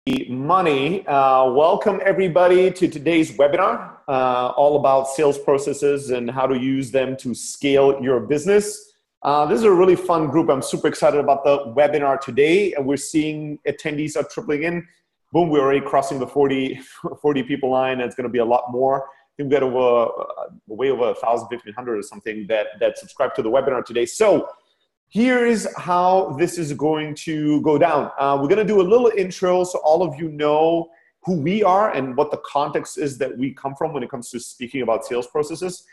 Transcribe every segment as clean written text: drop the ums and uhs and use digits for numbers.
Money. Welcome everybody to today's webinar, all about sales processes and how to use them to scale your business. This is a really fun group. I'm super excited about the webinar today, and we're seeing attendees are tripling in. Boom, we're already crossing the 40 people line, and it's going to be a lot more. I think we got way over 1,000, 1,500 or something that subscribe to the webinar today. So here is how this is going to go down. We're going to do a little intro so all of you know who we are and what the context is that we come from when it comes to speaking about sales processes.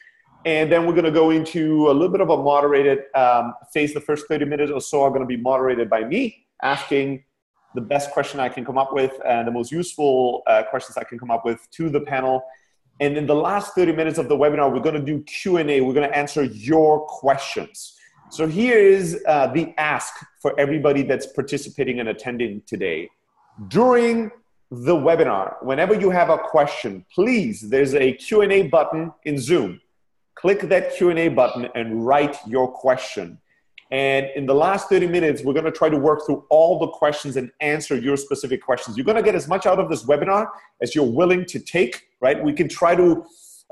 And then we're going to go into a little bit of a moderated phase. The first 30 minutes or so are going to be moderated by me, asking the best question I can come up with and the most useful questions I can come up with to the panel. And in the last 30 minutes of the webinar, we're going to do Q&A. We're going to answer your questions. So here is the ask for everybody that's participating and attending today. During the webinar, whenever you have a question, please, there's a Q&A button in Zoom. Click that Q&A button and write your question. And in the last 30 minutes, we're going to try to work through all the questions and answer your specific questions. You're going to get as much out of this webinar as you're willing to take, right? We can try to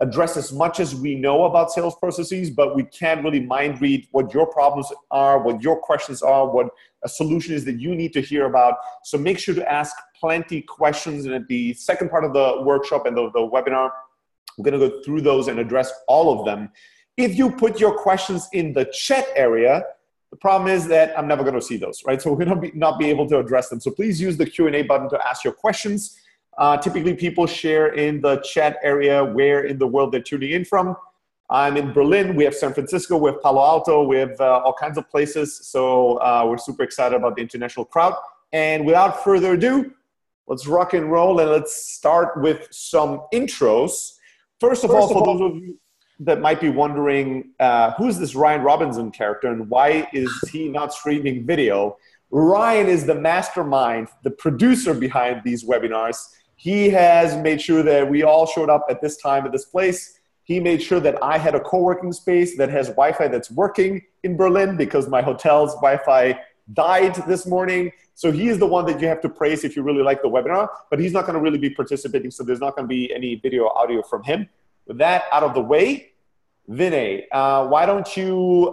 address as much as we know about sales processes, but we can't really mind read what your problems are, what your questions are, what a solution is that you need to hear about. So make sure to ask plenty questions. And at the second part of the workshop and the webinar, we're going to go through those and address all of them. If you put your questions in the chat area, the problem is that I'm never going to see those, right? So we're going to not be able to address them. So please use the Q&A button to ask your questions. Typically, people share in the chat area where in the world they're tuning in from. I'm in Berlin. We have San Francisco. We have Palo Alto. We have all kinds of places. So we're super excited about the international crowd. And without further ado, let's rock and roll. And let's start with some intros. First of all, for those of you that might be wondering, who's this Ryan Robinson character and why is he not streaming video? Ryan is the mastermind, the producer behind these webinars. He has made sure that we all showed up at this time at this place. He made sure that I had a co-working space that has Wi-Fi that's working in Berlin because my hotel's Wi-Fi died this morning. So he is the one that you have to praise if you really like the webinar, but he's not going to really be participating, so there's not going to be any video audio from him. With that out of the way, Vinay, why don't you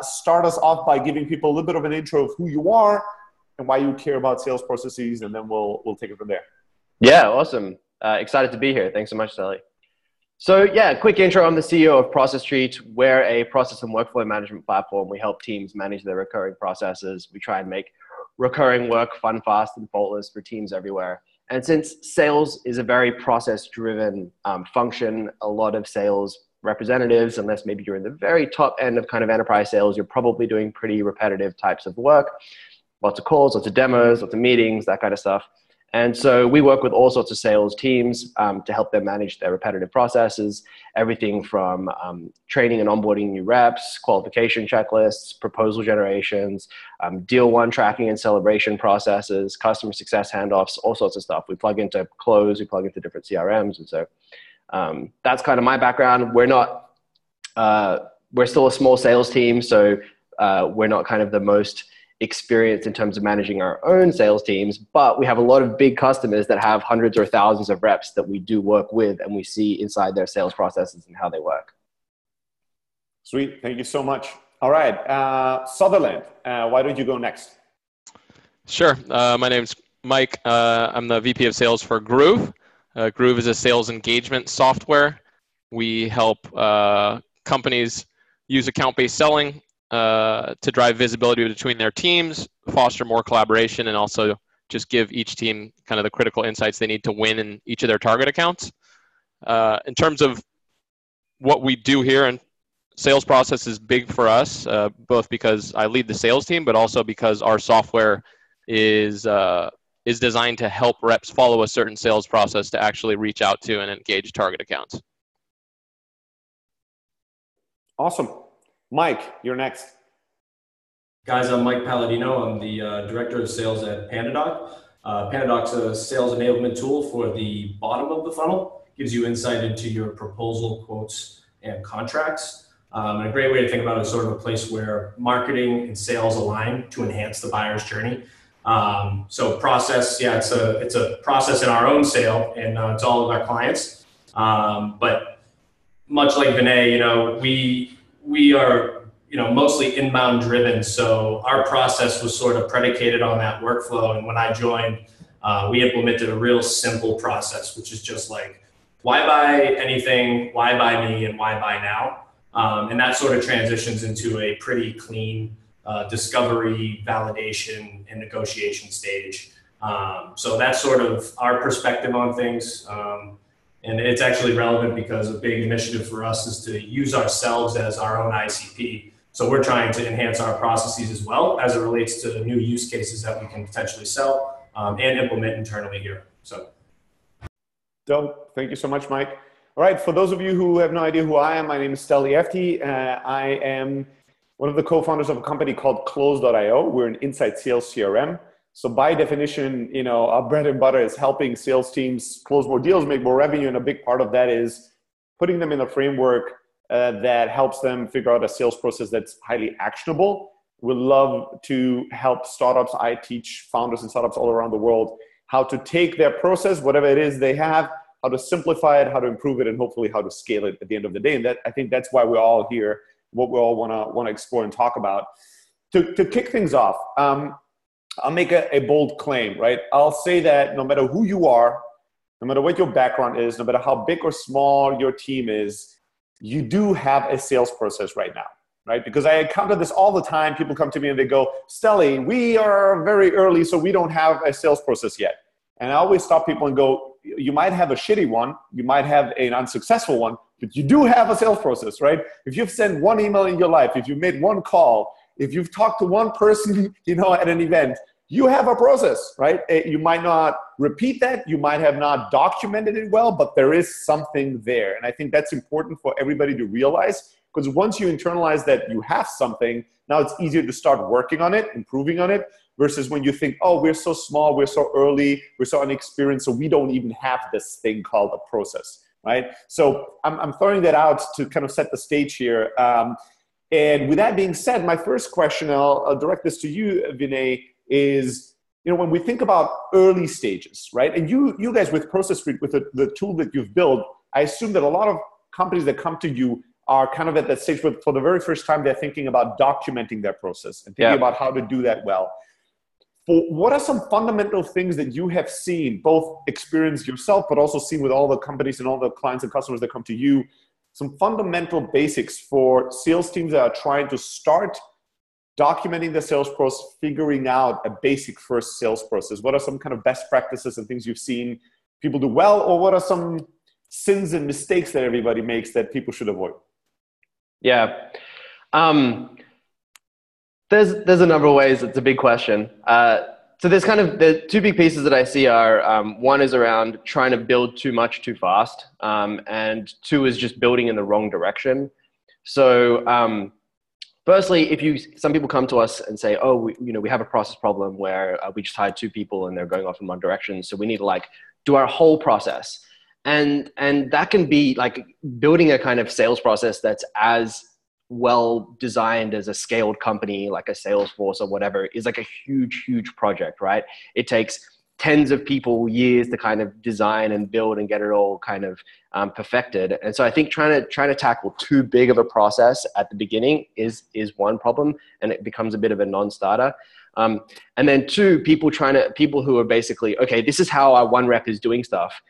start us off by giving people a little bit of an intro of who you are and why you care about sales processes, and then we'll take it from there. Yeah, awesome. Excited to be here. Thanks so much, Sally. So yeah, quick intro. I'm the CEO of Process Street. We're a process and workflow management platform. We help teams manage their recurring processes. We try and make recurring work fun, fast, and faultless for teams everywhere. And since sales is a very process-driven function, a lot of sales representatives, unless maybe you're in the very top end of kind of enterprise sales, you're probably doing pretty repetitive types of work. Lots of calls, lots of demos, lots of meetings, that kind of stuff. And so we work with all sorts of sales teams to help them manage their repetitive processes, everything from training and onboarding new reps, qualification checklists, proposal generations, deal one tracking and celebration processes, customer success handoffs, all sorts of stuff. We plug into Close, we plug into different CRMs. And so that's kind of my background. We're still a small sales team, so we're not kind of the most experienced in terms of managing our own sales teams, but we have a lot of big customers that have hundreds or thousands of reps that we do work with, and we see inside their sales processes and how they work. Sweet. Thank you so much. All right. Sutherland, why don't you go next? Sure. My name's Mike. I'm the VP of Sales for Groove. Groove is a sales engagement software. We help companies use account-based selling to drive visibility between their teams, foster more collaboration, and also just give each team kind of the critical insights they need to win in each of their target accounts. In terms of what we do here, and sales process is big for us, both because I lead the sales team, but also because our software is designed to help reps follow a certain sales process to actually reach out to and engage target accounts. Awesome. Mike, you're next. Guys, I'm Mike Palladino. I'm the Director of Sales at PandaDoc. PandaDoc's a sales enablement tool for the bottom of the funnel. Gives you insight into your proposal, quotes, and contracts. And a great way to think about it is sort of a place where marketing and sales align to enhance the buyer's journey. So process, yeah, it's a process in our own sale, and it's all of our clients. But much like Vinay, we are, mostly inbound driven. So our process was sort of predicated on that workflow. And when I joined, we implemented a real simple process, which is just like, why buy anything, why buy me, and why buy now? And that sort of transitions into a pretty clean discovery, validation, and negotiation stage. So that's sort of our perspective on things. And it's actually relevant because a big initiative for us is to use ourselves as our own ICP. So we're trying to enhance our processes as well as it relates to new use cases that we can potentially sell and implement internally here. So. Dope. Thank you so much, Mike. All right. For those of you who have no idea who I am, my name is Steli Efti. I am one of the co-founders of a company called Close.io. We're an inside sales CRM. So by definition, our bread and butter is helping sales teams close more deals, make more revenue. And a big part of that is putting them in a framework that helps them figure out a sales process that's highly actionable. We love to help startups. I teach founders and startups all around the world how to take their process, whatever it is they have, how to simplify it, how to improve it, and hopefully how to scale it at the end of the day. And I think that's why we're all here, what we all want to explore and talk about. To kick things off, I'll make a bold claim, right? I'll say that no matter who you are, no matter what your background is, no matter how big or small your team is, you do have a sales process right now, right? Because I encounter this all the time. People come to me and they go, Steli, we are very early, so we don't have a sales process yet. And I always stop people and go, you might have a shitty one, you might have an unsuccessful one, but you do have a sales process, right? If you've sent one email in your life, if you've made one call, if you've talked to one person, at an event, you have a process, right? You might not repeat that. You might have not documented it well, but there is something there. And I think that's important for everybody to realize, because once you internalize that you have something, now it's easier to start working on it, improving on it, versus when you think, oh, we're so small, we're so early, we're so inexperienced, so we don't even have this thing called a process, right? So I'm throwing that out to kind of set the stage here. And with that being said, my first question, I'll direct this to you, Vinay, is, when we think about early stages, right? And you guys with Process Street, with the tool that you've built, I assume that a lot of companies that come to you are kind of at that stage where for the very first time, they're thinking about documenting their process and thinking about how to do that well. What are some fundamental things that you have seen, both experienced yourself, but also seen with all the companies and all the clients and customers that come to you, some fundamental basics for sales teams that are trying to start documenting the sales process, figuring out a basic first sales process? What are some kind of best practices and things you've seen people do well, or what are some sins and mistakes that everybody makes that people should avoid? Yeah. There's a number of ways. It's a big question. So there's the two big pieces that I see are, one is around trying to build too much too fast. And two is just building in the wrong direction. So, firstly, some people come to us and say, oh, we have a process problem where we just hired 2 people and they're going off in one direction. So we need to do our whole process. And that can be like building a kind of sales process that's as well designed as a scaled company, like a Salesforce or whatever, is like a huge, huge project, right? It takes tens of people years to kind of design and build and get it all kind of perfected. And so I think trying to tackle too big of a process at the beginning is one problem, and it becomes a bit of a non-starter. And then two, people who are basically, okay, this is how our one rep is doing stuff.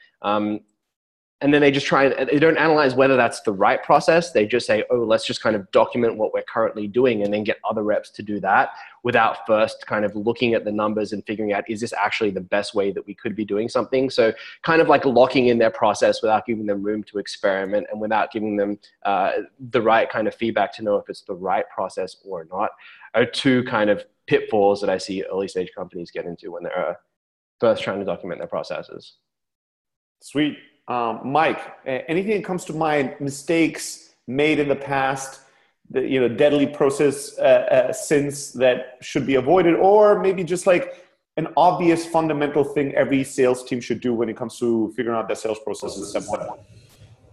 And then they just they don't analyze whether that's the right process. They just say, oh, let's just kind of document what we're currently doing and then get other reps to do that without first kind of looking at the numbers and figuring out, is this actually the best way that we could be doing something? So kind of like locking in their process without giving them room to experiment and without giving them the right kind of feedback to know if it's the right process or not, are two kind of pitfalls that I see early stage companies get into when they're first trying to document their processes. Sweet. Mike, anything that comes to mind, mistakes made in the past, deadly process sins that should be avoided, or maybe just like an obvious fundamental thing every sales team should do when it comes to figuring out their sales process is step one?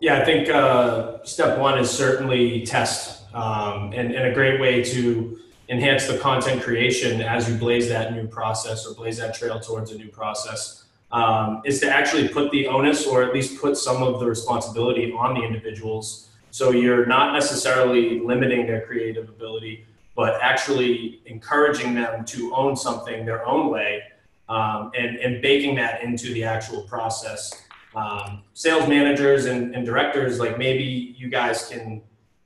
Yeah, I think step one is certainly test. And a great way to enhance the content creation as you blaze that new process or blaze that trail towards a new process, is to actually put the onus, or at least put some of the responsibility on the individuals. So you're not necessarily limiting their creative ability, but actually encouraging them to own something their own way, and baking that into the actual process. Sales managers and directors, like maybe you guys can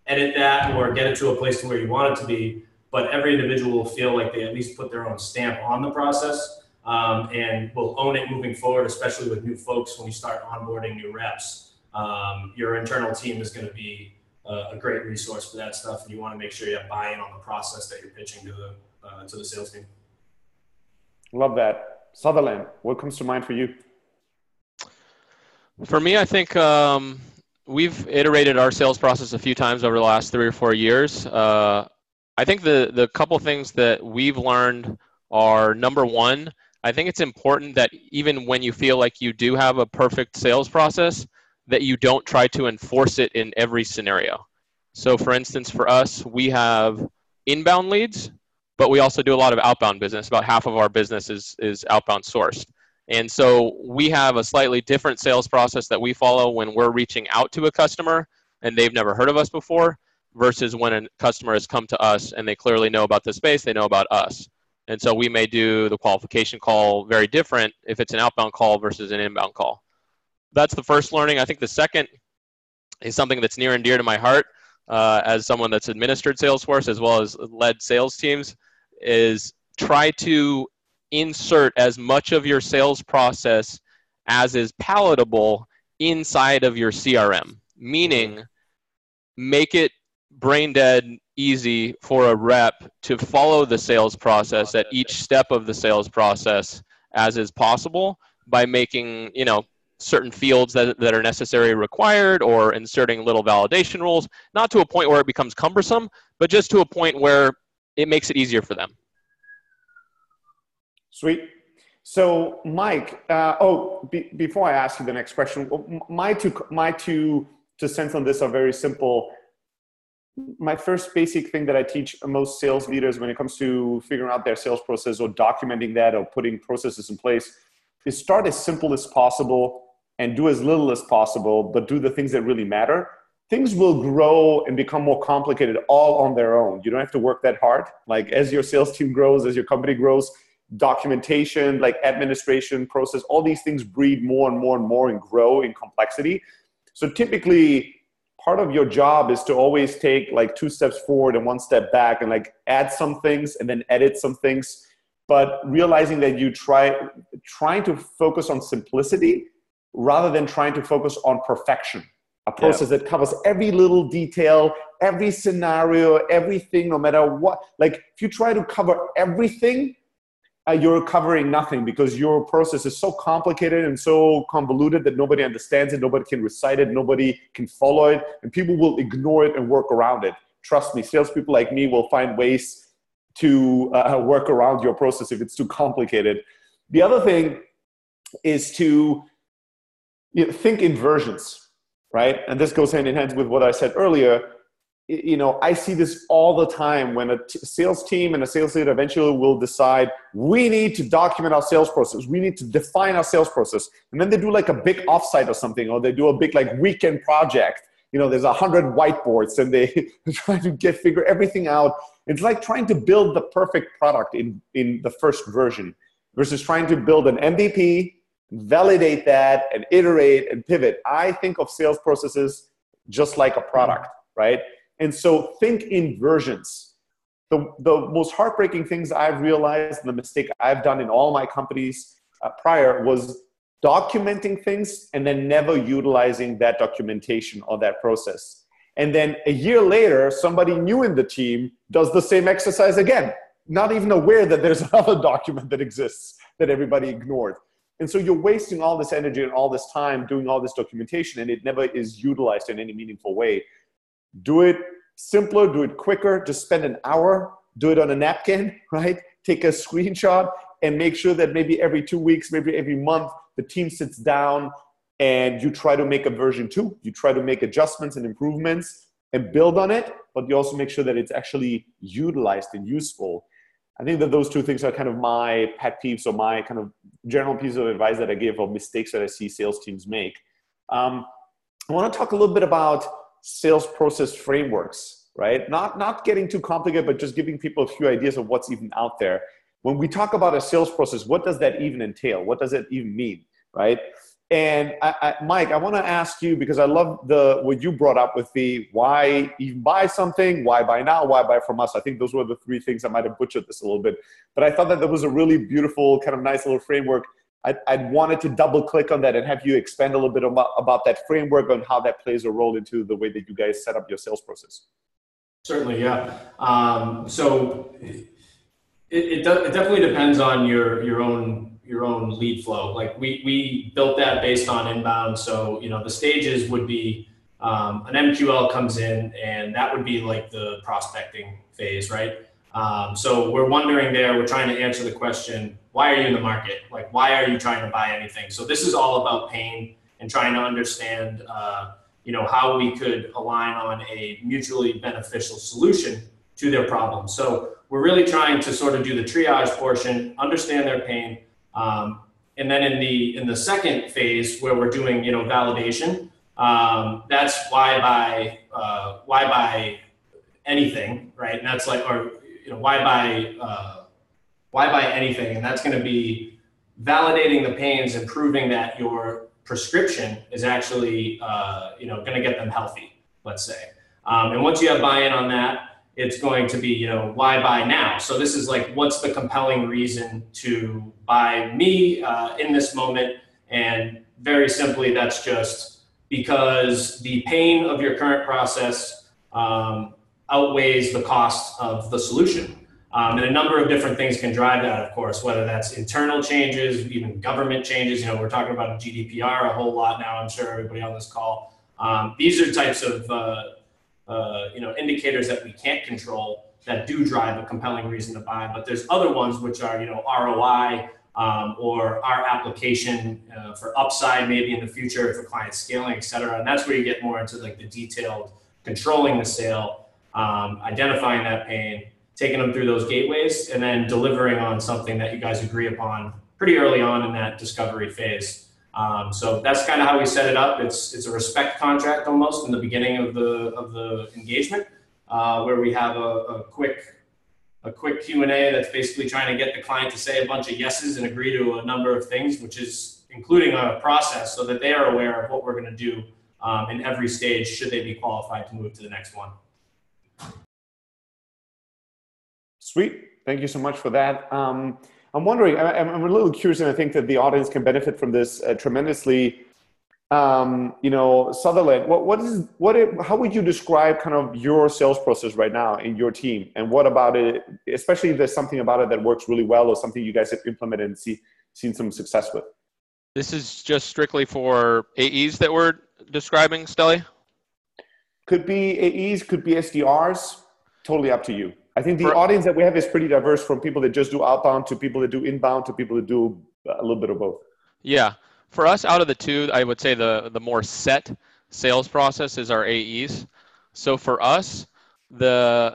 edit that or get it to a place to where you want it to be, but every individual will feel like they at least put their own stamp on the process, and will own it moving forward, especially with new folks. When you start onboarding new reps, your internal team is going to be a great resource for that stuff, and you want to make sure you have buy-in on the process that you're pitching to the sales team. Love that. Sutherland, what comes to mind for you? For me, I think we've iterated our sales process a few times over the last 3 or 4 years. I think the couple things that we've learned are, number one, I think it's important that even when you feel like you do have a perfect sales process, that you don't try to enforce it in every scenario. So for instance, for us, we have inbound leads, but we also do a lot of outbound business. About half of our business is outbound sourced. And so we have a slightly different sales process that we follow when we're reaching out to a customer and they've never heard of us before, versus when a customer has come to us and they clearly know about the space, they know about us. And so we may do the qualification call very different if it's an outbound call versus an inbound call. That's the first learning. I think the second is something that's near and dear to my heart, as someone that's administered Salesforce as well as led sales teams, is try to insert as much of your sales process as is palatable inside of your CRM, meaning make it brain dead easy for a rep to follow the sales process at each step of the sales process as is possible, by making, certain fields that are necessary or required, or inserting little validation rules, not to a point where it becomes cumbersome, but just to a point where it makes it easier for them. Sweet. So Mike, before I ask you the next question, my two cents on this are very simple. My first basic thing that I teach most sales leaders when it comes to figuring out their sales process or documenting that or putting processes in place is start as simple as possible and do as little as possible, but do the things that really matter. Things will grow and become more complicated all on their own. You don't have to work that hard. Like as your sales team grows, as your company grows, documentation, like administration, process, all these things breed more and more and more and grow in complexity. So typically, part of your job is to always take like 2 steps forward and 1 step back, and like add some things and then edit some things, but realizing that you trying to focus on simplicity rather than trying to focus on perfection. A process that covers every little detail, every scenario, everything, no matter what. Like if you try to cover everything, you're covering nothing, because your process is so complicated and so convoluted that nobody understands it, nobody can recite it, nobody can follow it, and people will ignore it and work around it. Trust me, salespeople like me will find ways to work around your process if it's too complicated. The other thing is to think in versions, right? And this goes hand in hand with what I said earlier. I see this all the time when a sales team and a sales leader eventually will decide, we need to document our sales process. We need to define our sales process. And then they do like a big offsite or something, or they do a big like weekend project. There's 100 whiteboards and they try to figure everything out. It's like trying to build the perfect product in the first version versus trying to build an MVP, validate that and iterate and pivot. I think of sales processes just like a product, right? And so think in versions. The most heartbreaking things I've realized, and the mistake I've done in all my companies prior, was documenting things and then never utilizing that documentation or that process. And then a year later, somebody new in the team does the same exercise again, not even aware that there's another document that exists that everybody ignored. And so you're wasting all this energy and all this time doing all this documentation, and it never is utilized in any meaningful way. Do it simpler, do it quicker, just spend an hour, do it on a napkin, right? Take a screenshot and make sure that maybe every 2 weeks, maybe every month, the team sits down and you try to make a version 2. You try to make adjustments and improvements. and build on it, but you also make sure that it's actually utilized and useful. I think that those two things are kind of my pet peeves, or my kind of general piece of advice that I give, or mistakes that I see sales teams make. I want to talk a little bit about sales process frameworks, right? Not getting too complicated, but just giving people a few ideas of what's even out there. When we talk about a sales process, what does that even entail? What does it even mean, right? And Mike, I want to ask you, because I love what you brought up with the why even buy something, why buy now, why buy from us. I think those were the three things. I might have butchered this a little bit, but I thought that was a really beautiful, kind of nice little framework. I'd wanted to double click on that and have you expand a little bit about that framework, on how that plays a role into the way that you guys set up your sales process. Certainly, yeah. So it definitely depends on your own lead flow. Like we built that based on inbound. So, the stages would be an MQL comes in, and that would be like the prospecting phase, right? So we're wondering there, we're trying to answer the question, why are you in the market? Like, why are you trying to buy anything? So this is all about pain and trying to understand, how we could align on a mutually beneficial solution to their problem. So we're really trying to sort of do the triage portion, understand their pain. And then in the second phase, where we're doing, validation, that's why buy anything, right? And that's like, or, why buy anything? And that's going to be validating the pains and proving that your prescription is actually, going to get them healthy, let's say. And once you have buy-in on that, it's going to be, why buy now? So this is like, what's the compelling reason to buy me in this moment? And very simply, that's just because the pain of your current process outweighs the cost of the solution. And a number of different things can drive that, of course, whether that's internal changes, even government changes. We're talking about GDPR a whole lot now, I'm sure everybody on this call. These are types of indicators that we can't control that do drive a compelling reason to buy. But there's other ones which are, ROI or our application for upside maybe in the future for client scaling, et cetera. And that's where you get more into like the detailed controlling the sale, identifying that pain, taking them through those gateways, and then delivering on something that you guys agree upon pretty early on in that discovery phase. So that's kind of how we set it up. It's a respect contract almost in the beginning of the engagement, where we have a quick Q&A that's basically trying to get the client to say a bunch of yeses and agree to a number of things, which is including a process, so that they are aware of what we're going to do in every stage should they be qualified to move to the next one. Sweet. Thank you so much for that. I'm wondering, I'm a little curious, and I think that the audience can benefit from this tremendously. Sutherland, how would you describe kind of your sales process right now in your team? And what about it, especially if there's something about it that works really well, or something you guys have implemented and seen some success with? This is just strictly for AEs that we're describing, Stelly? Could be AEs, could be SDRs, totally up to you. I think the audience that we have is pretty diverse, from people that just do outbound to people that do inbound to people that do a little bit of both. Yeah. For us, out of the two, I would say the more set sales process is our AEs. So for us, I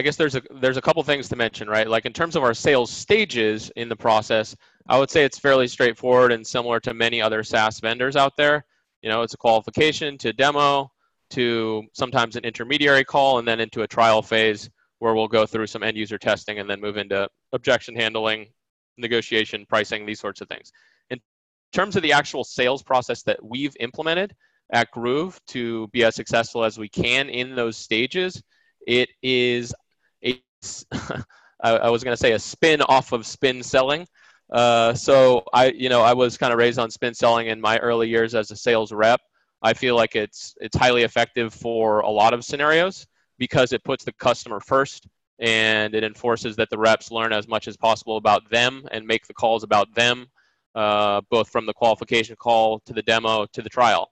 guess there's a couple things to mention, right? Like in terms of our sales stages in the process, I would say it's fairly straightforward and similar to many other SaaS vendors out there. It's a qualification to demo to sometimes an intermediary call, and then into a trial phase where we'll go through some end user testing and then move into objection handling, negotiation, pricing, these sorts of things. In terms of the actual sales process that we've implemented at Groove to be as successful as we can in those stages, it is I was going to say a spin off of spin selling. So I was kind of raised on spin selling in my early years as a sales rep. I feel like it's highly effective for a lot of scenarios, because it puts the customer first and it enforces that the reps learn as much as possible about them and make the calls about them, both from the qualification call to the demo to the trial.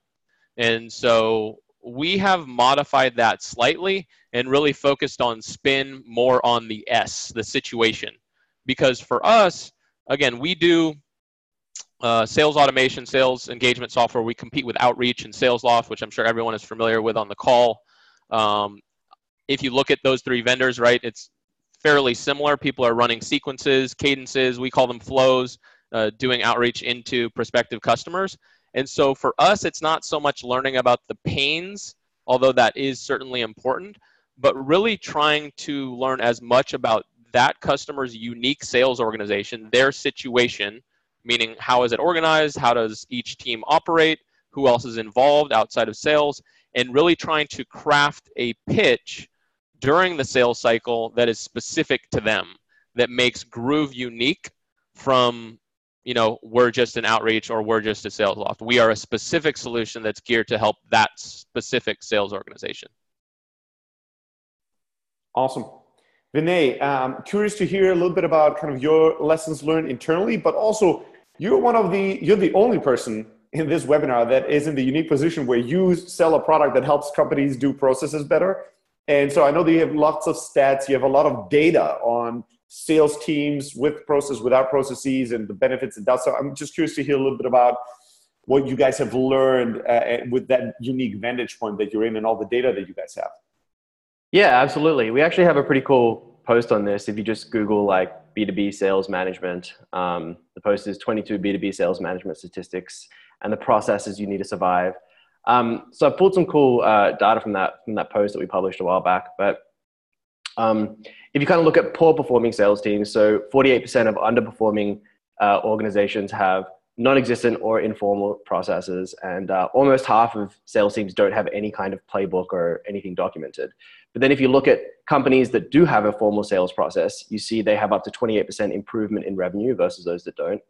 And so we have modified that slightly and really focused on spin more on the S, the situation. Because for us, again, we do sales automation, sales engagement software. We compete with Outreach and SalesLoft, which I'm sure everyone is familiar with on the call. If you look at those three vendors, right, it's fairly similar. People are running sequences, cadences, we call them flows, doing outreach into prospective customers. And so for us, it's not so much learning about the pains, although that is certainly important, but really trying to learn as much about that customer's unique sales organization, their situation, meaning how is it organized, how does each team operate, who else is involved outside of sales, and really trying to craft a pitch during the sales cycle that is specific to them, that makes Groove unique from, we're just an outreach or we're just a sales loft. We are a specific solution that's geared to help that specific sales organization. Awesome. Vinay, curious to hear a little bit about kind of your lessons learned internally, but also you're the only person in this webinar that is in the unique position where you sell a product that helps companies do processes better. And so I know that you have lots of stats, you have a lot of data on sales teams with process, without processes, and the benefits it does. So I'm just curious to hear a little bit about what you guys have learned with that unique vantage point that you're in and all the data that you guys have. Yeah, absolutely. We actually have a pretty cool post on this. If you just Google like B2B sales management, the post is 22 B2B sales management statistics and the processes you need to survive. So I pulled some cool data from that post that we published a while back. But if you kind of look at poor performing sales teams, so 48% of underperforming organizations have non-existent or informal processes, and almost half of sales teams don't have any kind of playbook or anything documented. But then if you look at companies that do have a formal sales process, you see they have up to 28% improvement in revenue versus those that don't.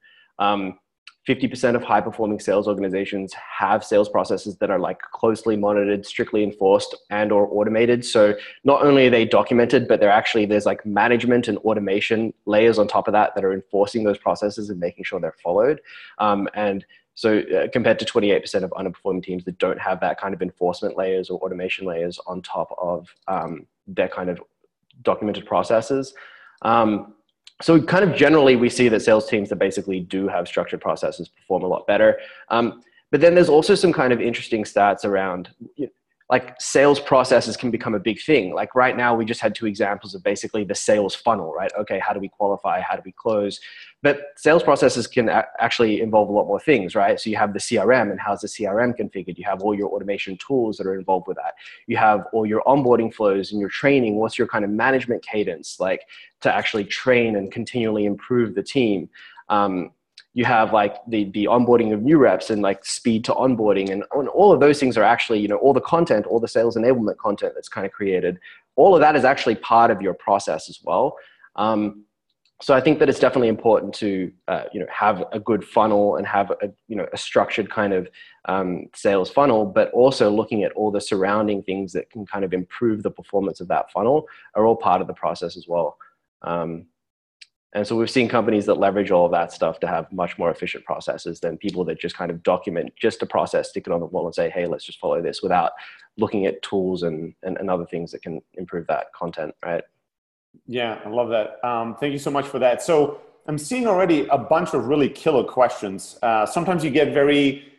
50% of high-performing sales organizations have sales processes that are like closely monitored, strictly enforced, and or automated. So not only are they documented, but there's like management and automation layers on top of that are enforcing those processes and making sure they're followed. And so compared to 28% of underperforming teams that don't have that kind of enforcement layers or automation layers on top of their kind of documented processes. So kind of generally, we see that sales teams that basically do have structured processes perform a lot better. But then there's also some kind of interesting stats around, like sales processes can become a big thing. Like right now, we just had two examples of basically the sales funnel, right? Okay, how do we qualify? How do we close? But sales processes can actually involve a lot more things, right? So you have the CRM, and how's the CRM configured? You have all your automation tools that are involved with that. You have all your onboarding flows and your training. What's your kind of management cadence, like to actually train and continually improve the team? You have like the onboarding of new reps and like speed to onboarding, and all of those things are actually, all the content, all the sales enablement content that's kind of created, all of that is actually part of your process as well. So I think that it's definitely important to, have a good funnel and have a structured kind of sales funnel, but also looking at all the surrounding things that can kind of improve the performance of that funnel are all part of the process as well. And so we've seen companies that leverage all of that stuff to have much more efficient processes than people that just kind of document just a process, stick it on the wall and say, hey, let's just follow this, without looking at tools and other things that can improve that content, right? Yeah, I love that. Thank you so much for that. So I'm seeing already a bunch of really killer questions. Sometimes you get very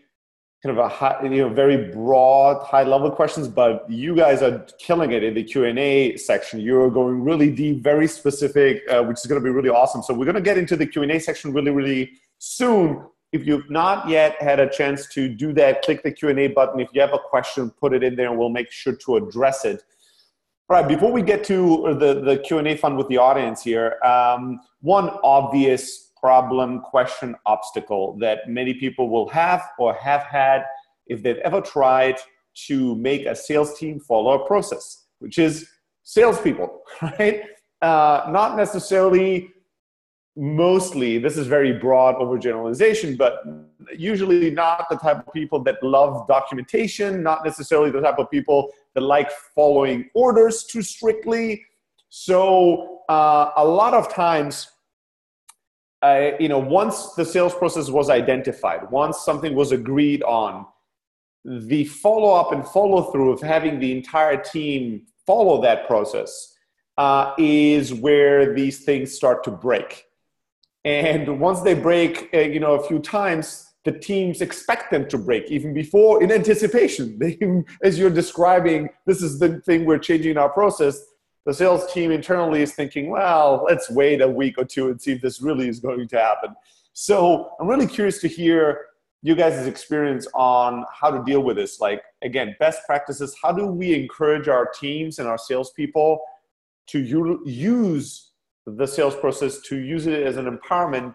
kind of very broad, high-level questions, but you guys are killing it in the Q&A section. You're going really deep, very specific, which is going to be really awesome. So we're going to get into the Q&A section really, really soon. If you've not yet had a chance to do that, click the Q&A button. If you have a question, put it in there, and we'll make sure to address it. All right, before we get to the Q&A fun with the audience here, one obvious problem, question, obstacle that many people will have or have had if they've ever tried to make a sales team follow a process, which is salespeople, right? Not necessarily, mostly, this is very broad overgeneralization, but usually not the type of people that love documentation, not necessarily the type of people that like following orders too strictly. So a lot of times, once the sales process was identified, once something was agreed on, the follow-up and follow-through of having the entire team follow that process is where these things start to break. And once they break, a few times, the teams expect them to break even before, in anticipation. As you're describing, this is the thing we're changing in our process. The sales team internally is thinking, well, let's wait a week or two and see if this really is going to happen. So I'm really curious to hear you guys' experience on how to deal with this. Like, again, best practices. How do we encourage our teams and our salespeople to use the sales process, to use it as an empowerment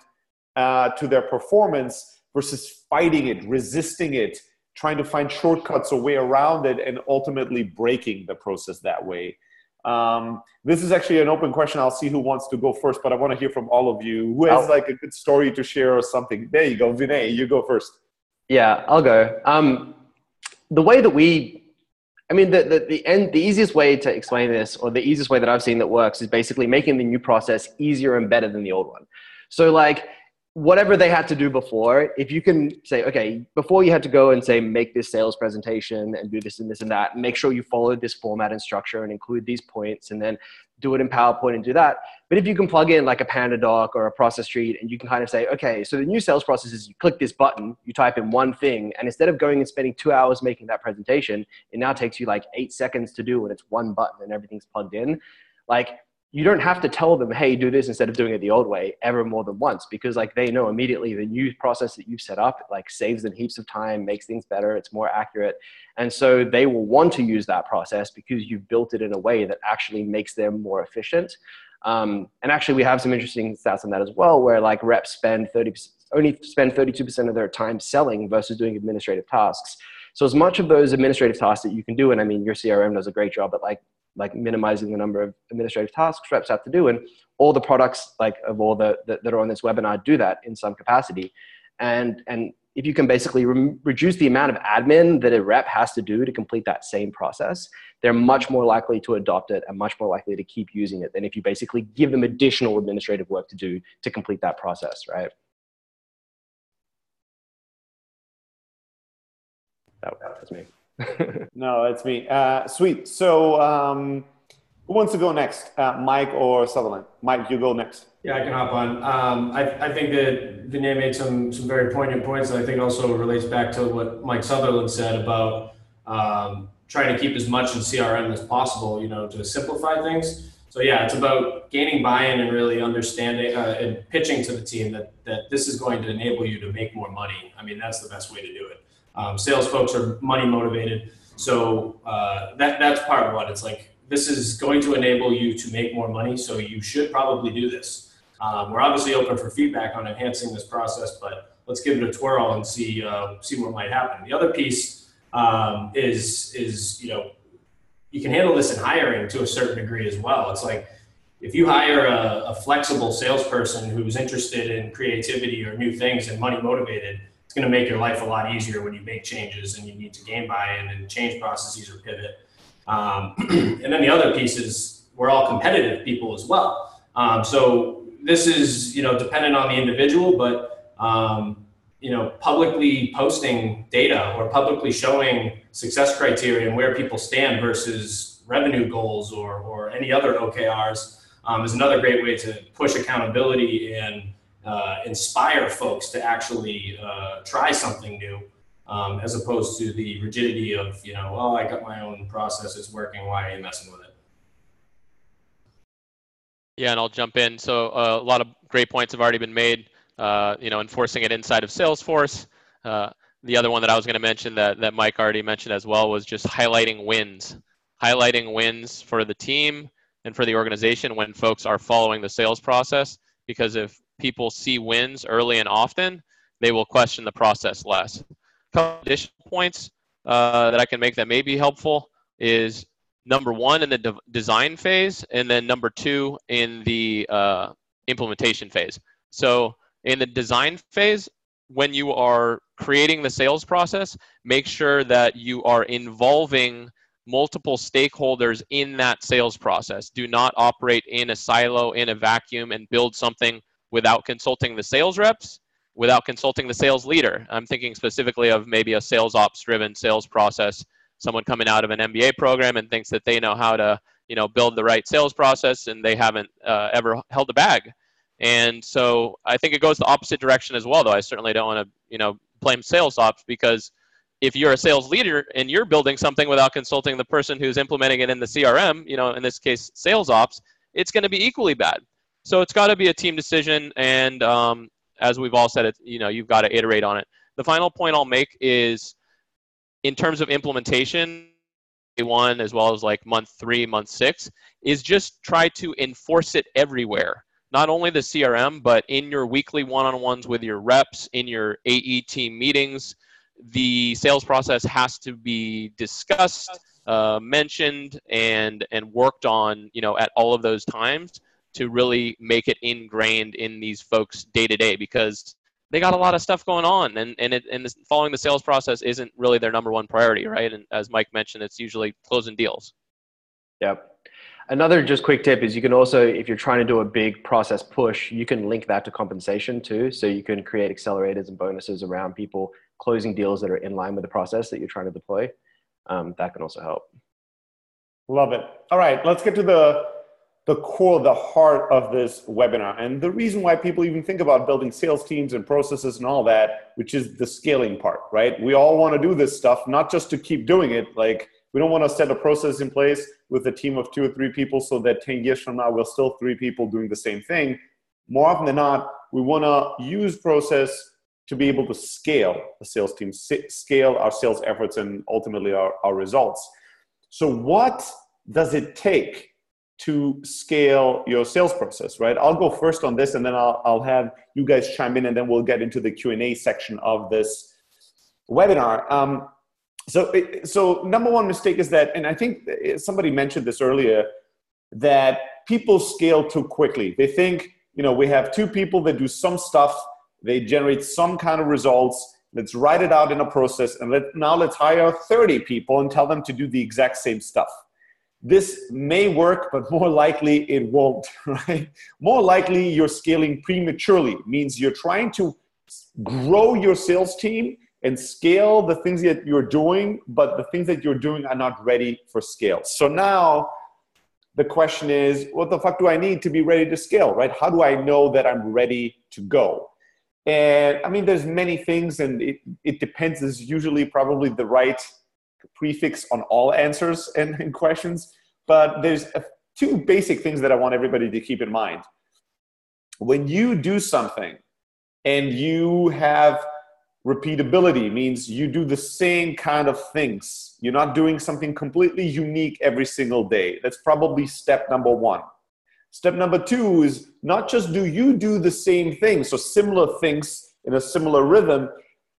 to their performance versus fighting it, resisting it, trying to find shortcuts or way around it, and ultimately breaking the process that way? This is actually an open question. I'll see who wants to go first, but I want to hear from all of you. Who has like a good story to share or something? There you go. Vinay, you go first. Yeah, I'll go. The way that the easiest way to explain this, or the easiest way that I've seen that works, is basically making the new process easier and better than the old one. So like, whatever they had to do before, if you can say, okay, before you had to go and say, make this sales presentation and do this and this and that, and make sure you follow this format and structure and include these points, and then do it in PowerPoint and do that. But if you can plug in like a PandaDoc or a process tree, and you can kind of say, okay, so the new sales process is you click this button, you type in one thing, and instead of going and spending 2 hours making that presentation, it now takes you like 8 seconds to do, and it's one button and everything's plugged in. Like, you don't have to tell them, hey, do this instead of doing it the old way ever more than once, because like they know immediately the new process that you've set up like saves them heaps of time, makes things better, it's more accurate. And so they will want to use that process because you've built it in a way that actually makes them more efficient. And actually we have some interesting stats on that as well, where like reps only spend 32% of their time selling versus doing administrative tasks. So as much of those administrative tasks that you can do, and I mean, your CRM does a great job at like minimizing the number of administrative tasks reps have to do. And all the products like of all that are on this webinar do that in some capacity. And if you can basically reduce the amount of admin that a rep has to do to complete that same process, they're much more likely to adopt it and much more likely to keep using it than if you basically give them additional administrative work to do to complete that process, right? That's me. No, it's me. Sweet. So who wants to go next? Mike or Sutherland? Mike, you go next. Yeah, I can hop on. I think that Vinay made some very poignant points, and I think also relates back to what Mike Sutherland said about trying to keep as much in CRM as possible, you know, to simplify things. So yeah, it's about gaining buy-in and really understanding and pitching to the team that this is going to enable you to make more money. I mean, that's the best way to do it. Sales folks are money motivated. So that's part of what it's like. This is going to enable you to make more money. So you should probably do this. We're obviously open for feedback on enhancing this process, but let's give it a twirl and see what might happen. The other piece is, you know, you can handle this in hiring to a certain degree as well. It's like, if you hire a flexible salesperson who's interested in creativity or new things and money motivated, it's going to make your life a lot easier when you make changes and you need to gain buy-in and change processes or pivot. And then the other piece is we're all competitive people as well. So this is, you know, dependent on the individual, but, you know, publicly posting data or publicly showing success criteria and where people stand versus revenue goals or any other OKRs is another great way to push accountability and inspire folks to actually try something new, as opposed to the rigidity of, you know, oh, I got my own process, it's working, why are you messing with it? Yeah, and I'll jump in. So a lot of great points have already been made, you know, enforcing it inside of Salesforce. The other one that I was going to mention that Mike already mentioned as well was just highlighting wins. Highlighting wins for the team and for the organization when folks are following the sales process, because if people see wins early and often, they will question the process less. A couple additional points that I can make that may be helpful is number one in the design phase, and then number two in the implementation phase. So in the design phase, when you are creating the sales process, make sure that you are involving multiple stakeholders in that sales process. Do not operate in a silo, in a vacuum, and build something without consulting the sales reps, without consulting the sales leader. I'm thinking specifically of maybe a sales ops driven sales process, someone coming out of an MBA program and thinks that they know how to, you know, build the right sales process, and they haven't ever held a bag. And so I think it goes the opposite direction as well, though. I certainly don't want to, you know, blame sales ops, because if you're a sales leader and you're building something without consulting the person who's implementing it in the CRM, in this case, sales ops, it's going to be equally bad. So it's got to be a team decision. And as we've all said, you've got to iterate on it. The final point I'll make is in terms of implementation, day one, as well as like month 3, month 6, is just try to enforce it everywhere. Not only the CRM, but in your weekly one-on-ones with your reps, in your AE team meetings. The sales process has to be discussed, mentioned, and worked on, at all of those times to really make it ingrained in these folks day to day, because they got a lot of stuff going on, and following the sales process isn't really their number one priority, right? And as Mike mentioned, it's usually closing deals. Yep. Another just quick tip is you can also, if you're trying to do a big process push, you can link that to compensation too. So you can create accelerators and bonuses around people closing deals that are in line with the process that you're trying to deploy. That can also help. Love it. All right, let's get to the core, the heart of this webinar. And the reason why people even think about building sales teams and processes and all that, which is the scaling part, right? We all want to do this stuff, not just to keep doing it. Like, we don't want to set a process in place with a team of 2 or 3 people so that 10 years from now, we're still 3 people doing the same thing. More often than not, we want to use process to be able to scale the sales team, scale our sales efforts, and ultimately our results. So what does it take to scale your sales process, right? I'll go first on this, and then I'll have you guys chime in, and then we'll get into the Q&A section of this webinar. So number one mistake is that, and I think somebody mentioned this earlier, that people scale too quickly. They think, we have 2 people that do some stuff, they generate some kind of results, let's write it out in a process, and now let's hire 30 people and tell them to do the exact same stuff. This may work, but more likely it won't, right? More likely you're scaling prematurely, means you're trying to grow your sales team and scale the things that you're doing, but the things that you're doing are not ready for scale. So now the question is, what the fuck do I need to be ready to scale, right? How do I know that I'm ready to go? And I mean, there's many things, and it depends. Is usually probably the right prefix on all answers and questions, but there's 2 basic things that I want everybody to keep in mind. When you do something and you have repeatability, means you do the same kind of things. You're not doing something completely unique every single day. That's probably step number 1. Step number 2 is not just do you do the same thing, so similar things in a similar rhythm,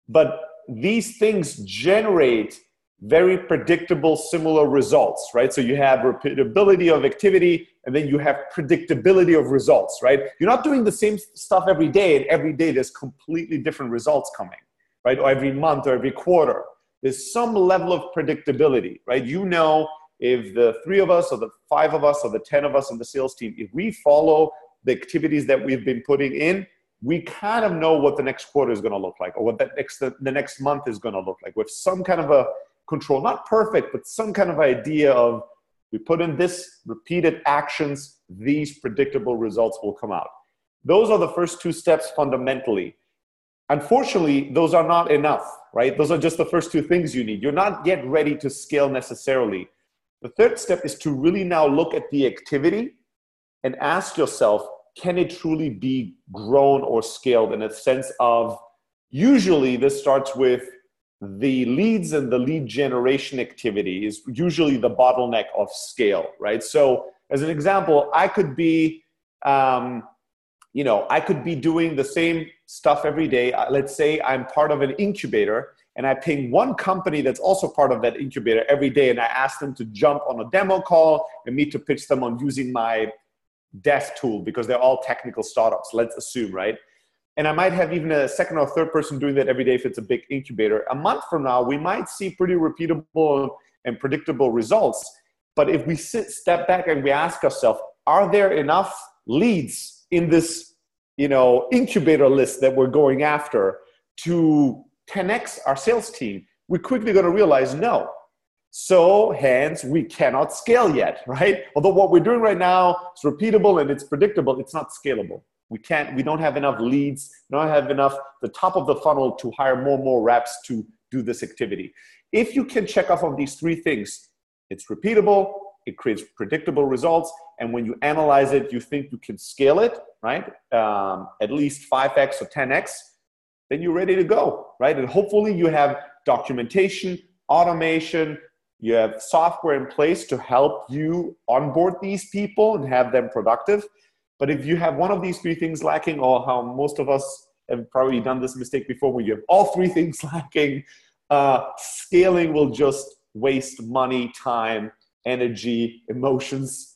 but these things generate very predictable, similar results, right? So you have repeatability of activity, and then you have predictability of results, right? You're not doing the same stuff every day, and every day there's completely different results coming, right? Or every month or every quarter. There's some level of predictability, right? If the 3 of us or the 5 of us or the 10 of us on the sales team, if we follow the activities that we've been putting in, we kind of know what the next quarter is going to look like, or what the next month is going to look like, with some kind of a control, not perfect, but some kind of idea of, we put in this repeated actions, these predictable results will come out. Those are the first 2 steps fundamentally. Unfortunately, those are not enough, right? Those are just the first 2 things you need. You're not yet ready to scale necessarily. The 3rd step is to really now look at the activity and ask yourself, can it truly be grown or scaled, in a sense of, usually this starts with the leads, and the lead generation activity is usually the bottleneck of scale, right? So as an example, I could be doing the same stuff every day. Let's say I'm part of an incubator, and I ping one company that's also part of that incubator every day, and I ask them to jump on a demo call and me to pitch them on using my dev tool, because they're all technical startups, let's assume, right? And I might have even a 2nd or 3rd person doing that every day if it's a big incubator. A month from now, we might see pretty repeatable and predictable results. But if we step back and we ask ourselves, are there enough leads in this, incubator list that we're going after to 10x our sales team? We're quickly going to realize no. So hence, we cannot scale yet, right? Although what we're doing right now is repeatable and it's predictable, it's not scalable. we don't have enough leads, don't have enough, the top of the funnel to hire more and more reps to do this activity. If you can check off on these three things, it's repeatable, it creates predictable results, and when you analyze it, you think you can scale it, right? At least 5x or 10x, then you're ready to go, right? And hopefully you have documentation, automation, you have software in place to help you onboard these people and have them productive. But if you have one of these three things lacking, or how most of us have probably done this mistake before, where you have all three things lacking, scaling will just waste money, time, energy, emotions,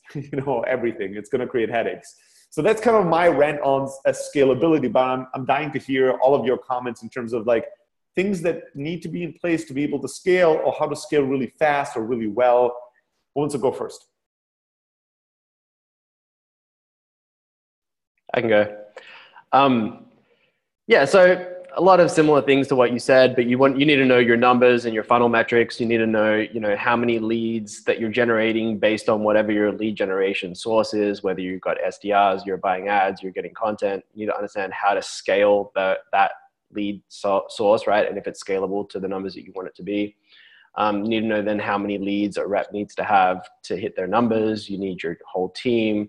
everything. It's going to create headaches. So that's kind of my rant on scalability, but I'm dying to hear all of your comments in terms of like things that need to be in place to be able to scale, or how to scale really fast or really well. Who wants to go first? I can go. Yeah, so a lot of similar things to what you said, but you need to know your numbers and your funnel metrics. You need to know, how many leads that you're generating based on whatever your lead generation source is, whether you've got SDRs, you're buying ads, you're getting content. You need to understand how to scale that lead source, right? And if it's scalable to the numbers that you want it to be. You need to know then how many leads a rep needs to have to hit their numbers. You need your whole team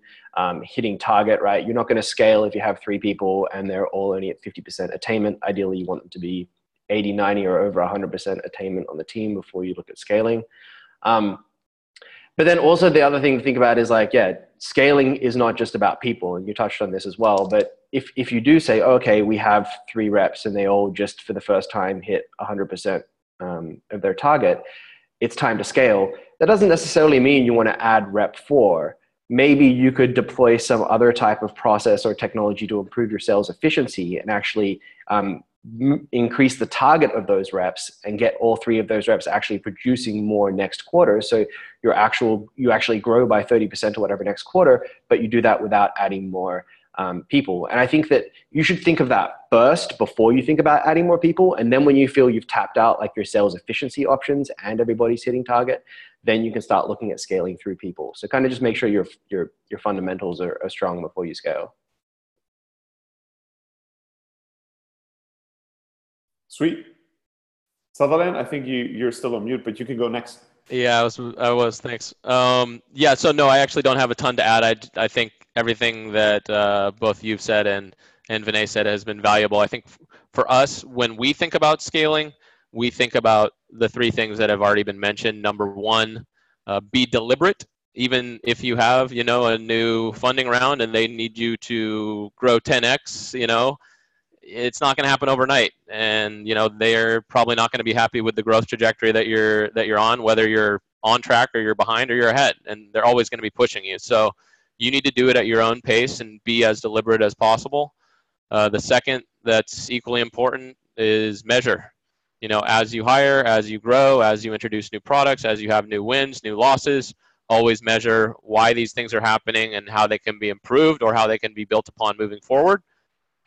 hitting target, right? You're not going to scale if you have 3 people and they're all only at 50% attainment. Ideally, you want them to be 80, 90, or over 100% attainment on the team before you look at scaling. But then also the other thing to think about is like, scaling is not just about people. And you touched on this as well. But if you do say, okay, we have 3 reps and they all just for the first time hit 100% of their target, it's time to scale. That doesn't necessarily mean you want to add rep 4. Maybe you could deploy some other type of process or technology to improve your sales efficiency and actually increase the target of those reps and get all 3 of those reps actually producing more next quarter. So you actually grow by 30% or whatever next quarter, but you do that without adding more people. And I think that you should think of that first before you think about adding more people. And then when you feel you've tapped out like your sales efficiency options and everybody's hitting target, then you can start looking at scaling through people. So kind of just make sure your fundamentals are strong before you scale. Sweet. Sutherland, I think you're still on mute, but you can go next. Yeah, I was. Thanks. Yeah. So no, I actually don't have a ton to add. I think everything that both you've said and Vinay said has been valuable. I think for us, when we think about scaling, we think about the 3 things that have already been mentioned. Number 1, be deliberate. Even if you have, a new funding round and they need you to grow 10x, it's not going to happen overnight. And, they're probably not going to be happy with the growth trajectory that you're on, whether you're on track or you're behind or you're ahead. And they're always going to be pushing you. So you need to do it at your own pace and be as deliberate as possible. The second that's equally important is measure. As you hire, as you grow, as you introduce new products, as you have new wins, new losses, always measure why these things are happening and how they can be improved or how they can be built upon moving forward.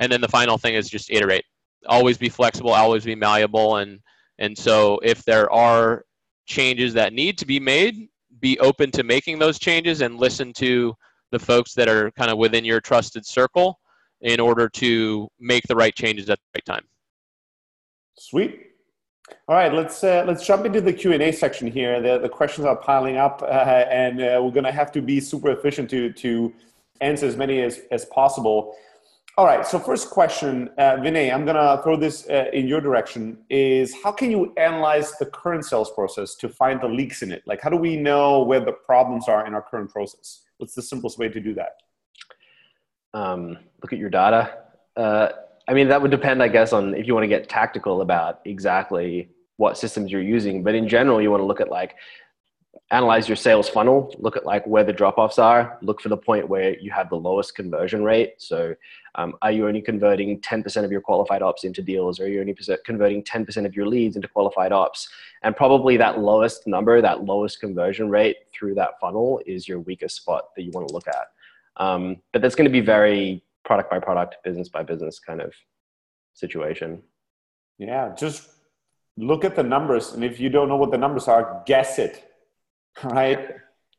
And then the final thing is just iterate. Always be flexible, always be malleable. And so if there are changes that need to be made, be open to making those changes and listen to the folks that are kind of within your trusted circle in order to make the right changes at the right time. Sweet. All right, let's jump into the Q&A section here. The questions are piling up, and we're going to have to be super efficient to answer as many as possible. All right, so first question, Vinay, I'm going to throw this in your direction, is how can you analyze the current sales process to find the leaks in it? Like, how do we know where the problems are in our current process? What's the simplest way to do that? Look at your data. That would depend, I guess, on if you want to get tactical about exactly what systems you're using. But in general, you want to look at analyze your sales funnel, look at where the drop-offs are, look for the point where you have the lowest conversion rate. So are you only converting 10% of your qualified ops into deals, or are you only converting 10% of your leads into qualified ops? And probably that lowest number, that lowest conversion rate through that funnel is your weakest spot that you want to look at. But that's going to be very product by product, business by business kind of situation. Yeah, just look at the numbers. And if you don't know what the numbers are, guess it, right?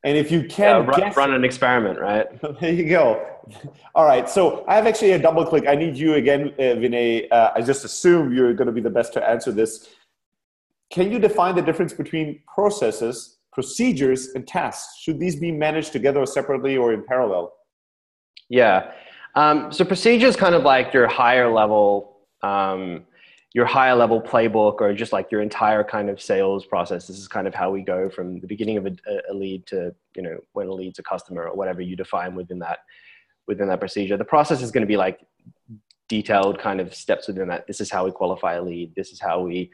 And if you can run an experiment, right? There you go. All right. So I have actually a double click. I need you again, Vinay. I just assume you're going to be the best to answer this. Can you define the difference between processes, procedures, and tasks? Should these be managed together or separately or in parallel? Yeah. So procedure is kind of like your higher level playbook, or just like your entire kind of sales process. This is kind of how we go from the beginning of a lead to, when a lead's a customer, or whatever you define within that procedure. The process is going to be like detailed kind of steps within that. This is how we qualify a lead. This is how we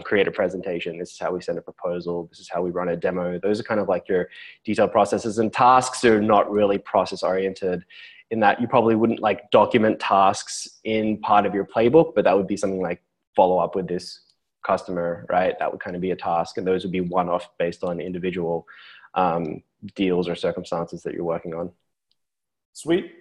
create a presentation. This is how we send a proposal. This is how we run a demo. Those are kind of like your detailed processes, and tasks are not really process oriented, in that you probably wouldn't like document tasks in part of your playbook, but that would be something like follow up with this customer, right? That would kind of be a task, and those would be one-off based on individual deals or circumstances that you're working on. Sweet.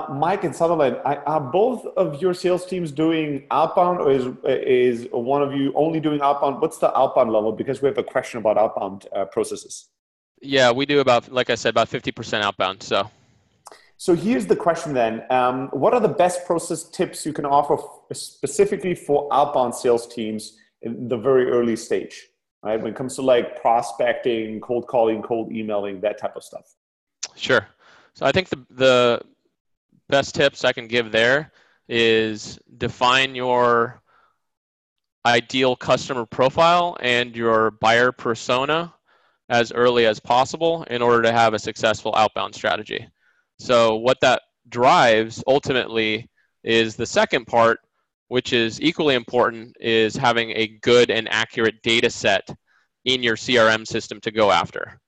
Mike and Sutherland, are both of your sales teams doing outbound, or is one of you only doing outbound? What's the outbound level? Because we have a question about outbound processes. Yeah, we do about, like I said, about 50% outbound. So here's the question then. What are the best process tips you can offer specifically for outbound sales teams in the very early stage, right? When it comes to like prospecting, cold calling, cold emailing, that type of stuff. Sure. So I think the best tips I can give there is define your ideal customer profile and your buyer persona as early as possible in order to have a successful outbound strategy. So what that drives ultimately is the second part, which is equally important, is having a good and accurate data set in your CRM system to go after.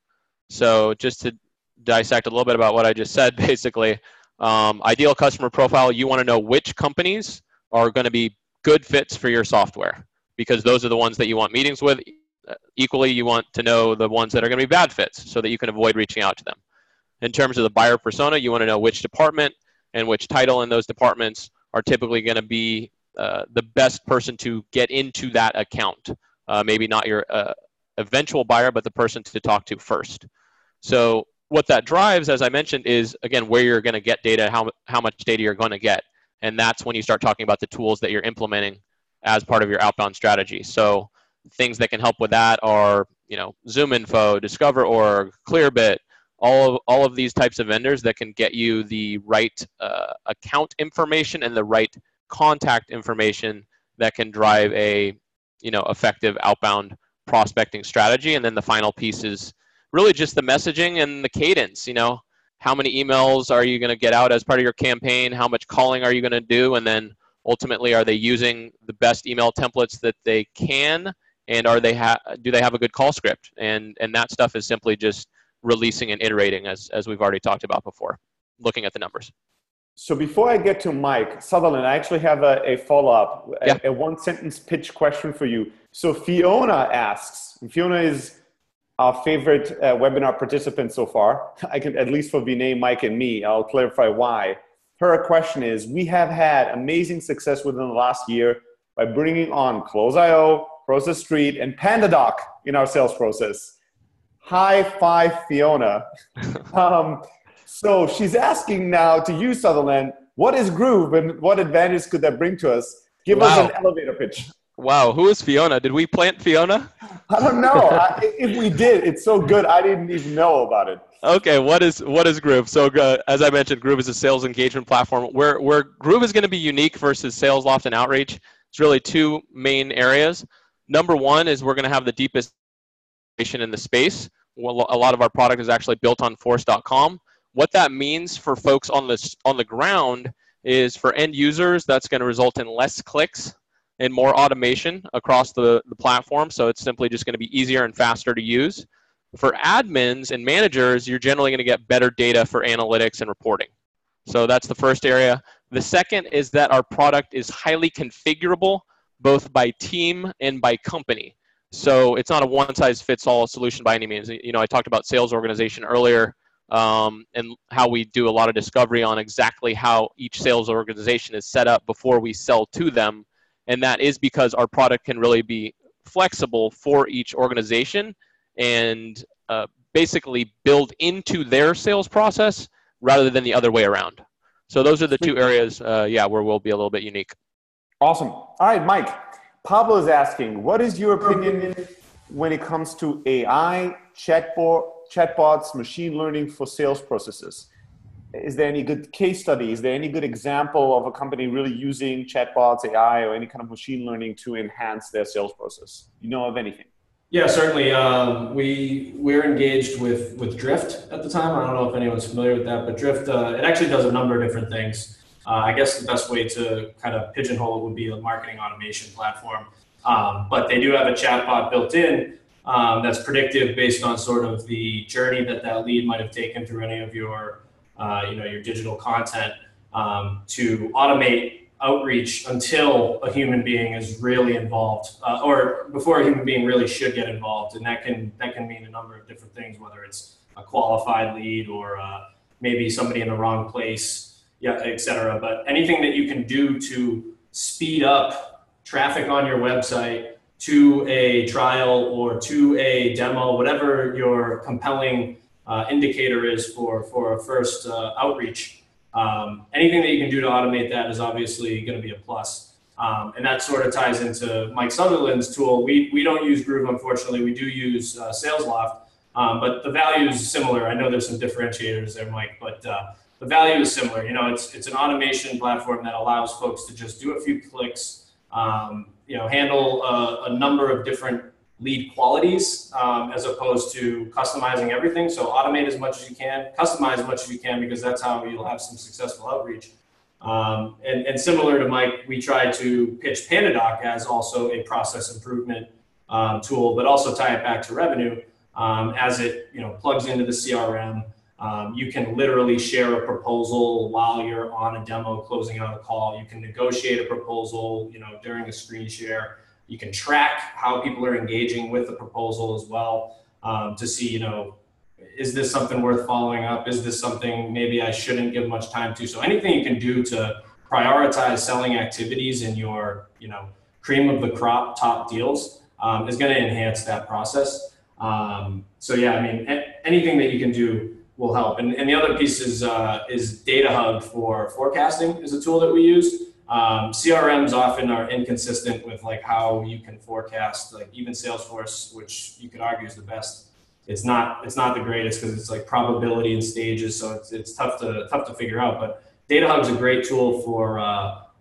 So just to dissect a little bit about what I just said, basically, ideal customer profile, you want to know which companies are going to be good fits for your software, because those are the ones that you want meetings with. Equally, you want to know the ones that are going to be bad fits so that you can avoid reaching out to them. In terms of the buyer persona, you want to know which department and which title in those departments are typically going to be the best person to get into that account. Maybe not your eventual buyer, but the person to talk to first. So what that drives, as I mentioned, is, again, where you're going to get data, how much data you're going to get. And that's when you start talking about the tools that you're implementing as part of your outbound strategy. So things that can help with that are, ZoomInfo, DiscoverOrg, Clearbit, all of these types of vendors that can get you the right account information and the right contact information that can drive a effective outbound prospecting strategy. And then the final piece is really just the messaging and the cadence. How many emails are you going to get out as part of your campaign? How much calling are you going to do? And then ultimately, are they using the best email templates that they can? And do they have a good call script? And that stuff is simply just releasing and iterating, as we've already talked about before, looking at the numbers. So before I get to Mike, Sutherland, I actually have a follow-up, a one-sentence pitch question for you. So Fiona asks, Fiona is our favorite webinar participant so far. I can, at least for Vinay, Mike, and me, I'll clarify why. Her question is, we have had amazing success within the last year by bringing on Close.io, Process Street, and PandaDoc in our sales process. High five, Fiona. So she's asking now to you, Sutherland, what is Groove and what advantage could that bring to us? Give us an elevator pitch. Wow, who is Fiona? Did we plant Fiona? I don't know. If we did, it's so good, I didn't even know about it. Okay, what is Groove? So as I mentioned, Groove is a sales engagement platform. Where Groove is going to be unique versus SalesLoft and Outreach, it's really two main areas. Number one is we're going to have the deepest in the space. Well, a lot of our product is actually built on force.com. What that means for folks on the ground is, for end users, that's going to result in less clicks and more automation across the platform. So it's simply just going to be easier and faster to use. For admins and managers, you're generally going to get better data for analytics and reporting. So that's the first area. The second is that our product is highly configurable, both by team and by company. So it's not a one-size-fits-all solution by any means. I talked about sales organization earlier, and how we do a lot of discovery on exactly how each sales organization is set up before we sell to them. And that is because our product can really be flexible for each organization and basically build into their sales process rather than the other way around. So those are the two areas, where we'll be a little bit unique. Awesome. All right, Mike. Pablo is asking, what is your opinion when it comes to AI, chatbots, machine learning for sales processes? Is there any good case study? Is there any good example of a company really using chatbots, AI, or any kind of machine learning to enhance their sales process? You know of anything? Yeah, certainly. We're engaged with Drift at the time. I don't know if anyone's familiar with that, but Drift, it actually does a number of different things. I guess the best way to kind of pigeonhole it would be a marketing automation platform. But they do have a chatbot built in that's predictive based on sort of the journey that lead might have taken through any of your digital content to automate outreach until a human being is really involved, or before a human being really should get involved. And that can mean a number of different things, whether it's a qualified lead or maybe somebody in the wrong place, et cetera. But anything that you can do to speed up traffic on your website to a trial or to a demo, whatever your compelling indicator is for a first outreach. Anything that you can do to automate that is obviously going to be a plus. And that sort of ties into Mike Sutherland's tool. We don't use Groove, unfortunately. We do use SalesLoft, but the value is similar. I know there's some differentiators there, Mike, but the value is similar. It's an automation platform that allows folks to just do a few clicks, handle a number of different lead qualities as opposed to customizing everything. So automate as much as you can, customize as much as you can, because that's how you'll have some successful outreach. And similar to Mike, we try to pitch PandaDoc as also a process improvement tool, but also tie it back to revenue as it plugs into the CRM. You can literally share a proposal while you're on a demo closing out a call. You can negotiate a proposal during a screen share. You can track how people are engaging with the proposal as well to see, is this something worth following up? Is this something maybe I shouldn't give much time to? So anything you can do to prioritize selling activities in your, cream of the crop top deals is going to enhance that process. Anything that you can do will help. And the other piece is Data Hub for forecasting is a tool that we use. CRMs often are inconsistent with like how you can forecast, like even Salesforce, which you could argue is the best. It's not the greatest because it's like probability and stages. So it's tough to figure out, but Data Hub is a great tool for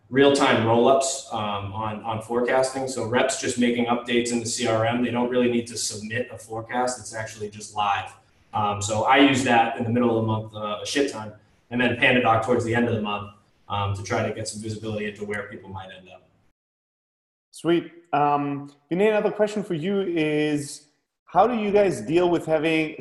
real-time roll-ups on forecasting. So reps just making updates in the CRM, they don't really need to submit a forecast. It's actually just live. So I use that in the middle of the month a shit ton, and then PandaDoc towards the end of the month to try to get some visibility into where people might end up. Sweet. Vinay, another question for you is, how do you guys deal with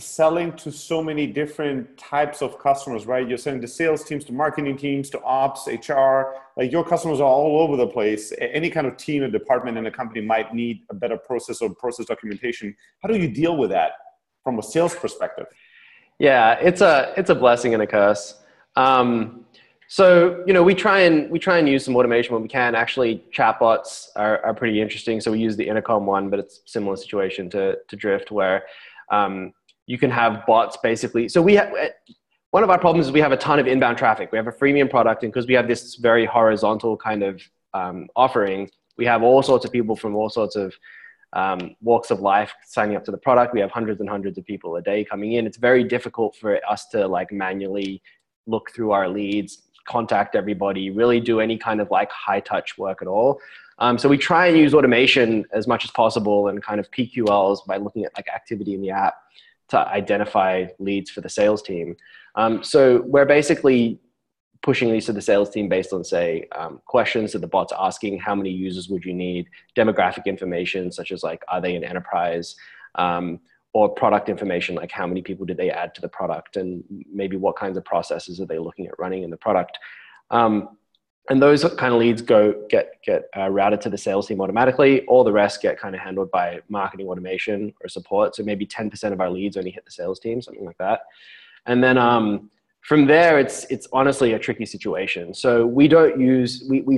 selling to so many different types of customers, right? You're selling to sales teams, to marketing teams, to ops, HR, like your customers are all over the place. Any kind of team or department in a company might need a better process or process documentation. How do you deal with that from a sales perspective? Yeah, it's a blessing and a curse. So, we try and use some automation when we can. Actually, chatbots are pretty interesting. So we use the Intercom one, but it's a similar situation to Drift, where you can have bots basically. So one of our problems is we have a ton of inbound traffic. We have a freemium product, and because we have this very horizontal kind of offering, we have all sorts of people from all sorts of walks of life signing up to the product. We have hundreds and hundreds of people a day coming in. It's very difficult for us to like manually look through our leads, contact everybody, really do any kind of like high touch work at all. So we try and use automation as much as possible and kind of PQLs by looking at like activity in the app to identify leads for the sales team. So we're basically pushing these to the sales team based on, say, questions that the bot's asking. How many users would you need? Demographic information, such as like, are they an enterprise? Or product information, like how many people did they add to the product, and maybe what kinds of processes are they looking at running in the product. And those kind of leads get routed to the sales team automatically. All the rest get kind of handled by marketing automation or support. So maybe 10% of our leads only hit the sales team, something like that. And then from there, it's honestly a tricky situation. So we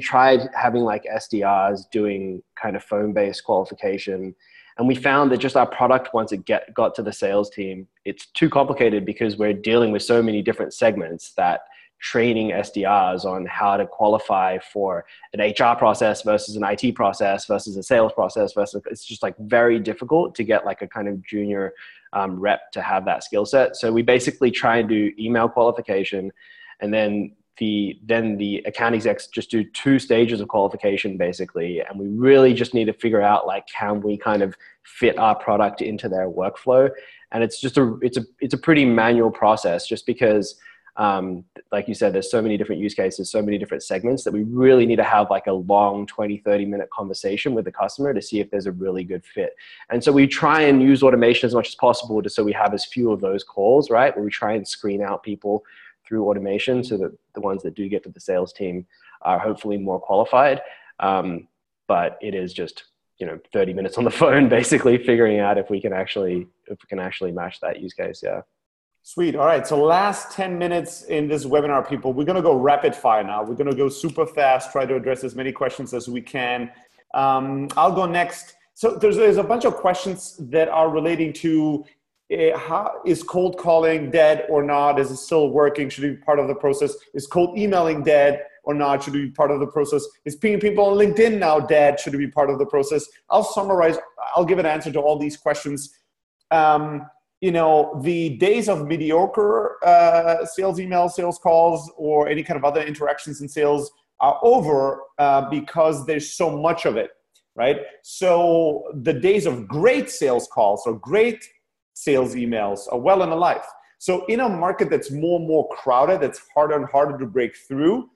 tried having like SDRs doing kind of phone-based qualification, and we found that just our product, once it got to the sales team, it's too complicated because we're dealing with so many different segments that training SDRs on how to qualify for an HR process versus an IT process versus a sales process versus, it's just like very difficult to get like a kind of junior rep to have that skill set. So we basically try and do email qualification, and then the account execs just do 2 stages of qualification basically. And we really just need to figure out like, can we kind of fit our product into their workflow? And it's just it's a pretty manual process, just because like you said, there's so many different use cases, so many different segments, that we really need to have like a long 20-30 minute conversation with the customer to see if there's a really good fit. And so we try and use automation as much as possible, just so we have as few of those calls, right? Where we try and screen out people through automation, so that the ones that do get to the sales team are hopefully more qualified. But it is just, 30 minutes on the phone, basically figuring out if we can actually match that use case. Yeah. Sweet. All right. So last 10 minutes in this webinar, people, we're going to go rapid fire now. We're going to go super fast, try to address as many questions as we can. I'll go next. So there's a bunch of questions that are relating to how is cold calling dead or not? Is it still working? Should it be part of the process? Is cold emailing dead or not? Should it be part of the process? Is pinging people on LinkedIn now dead? Should it be part of the process? I'll summarize. I'll give an answer to all these questions. The days of mediocre sales emails, sales calls, or any kind of other interactions in sales are over because there's so much of it, right? So the days of great sales calls or great sales emails are well and alive. So in a market that's more and more crowded, that's harder and harder to break through,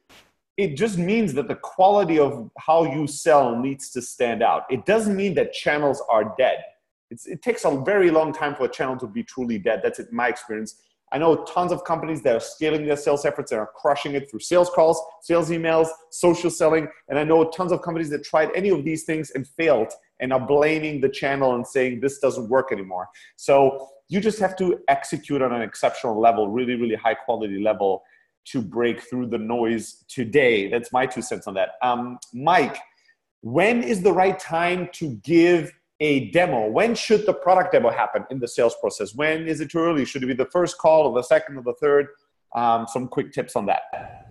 it just means that the quality of how you sell needs to stand out. It doesn't mean that channels are dead. It takes a very long time for a channel to be truly dead. That's my experience. I know tons of companies that are scaling their sales efforts and are crushing it through sales calls, sales emails, social selling. And I know tons of companies that tried any of these things and failed and are blaming the channel and saying this doesn't work anymore. So you just have to execute on an exceptional level, really, really high quality level to break through the noise today. That's my 2 cents on that. Mike, when is the right time to give a demo? When should the product demo happen in the sales process? When is it too early? Should it be the first call or the second or the third? Some quick tips on that.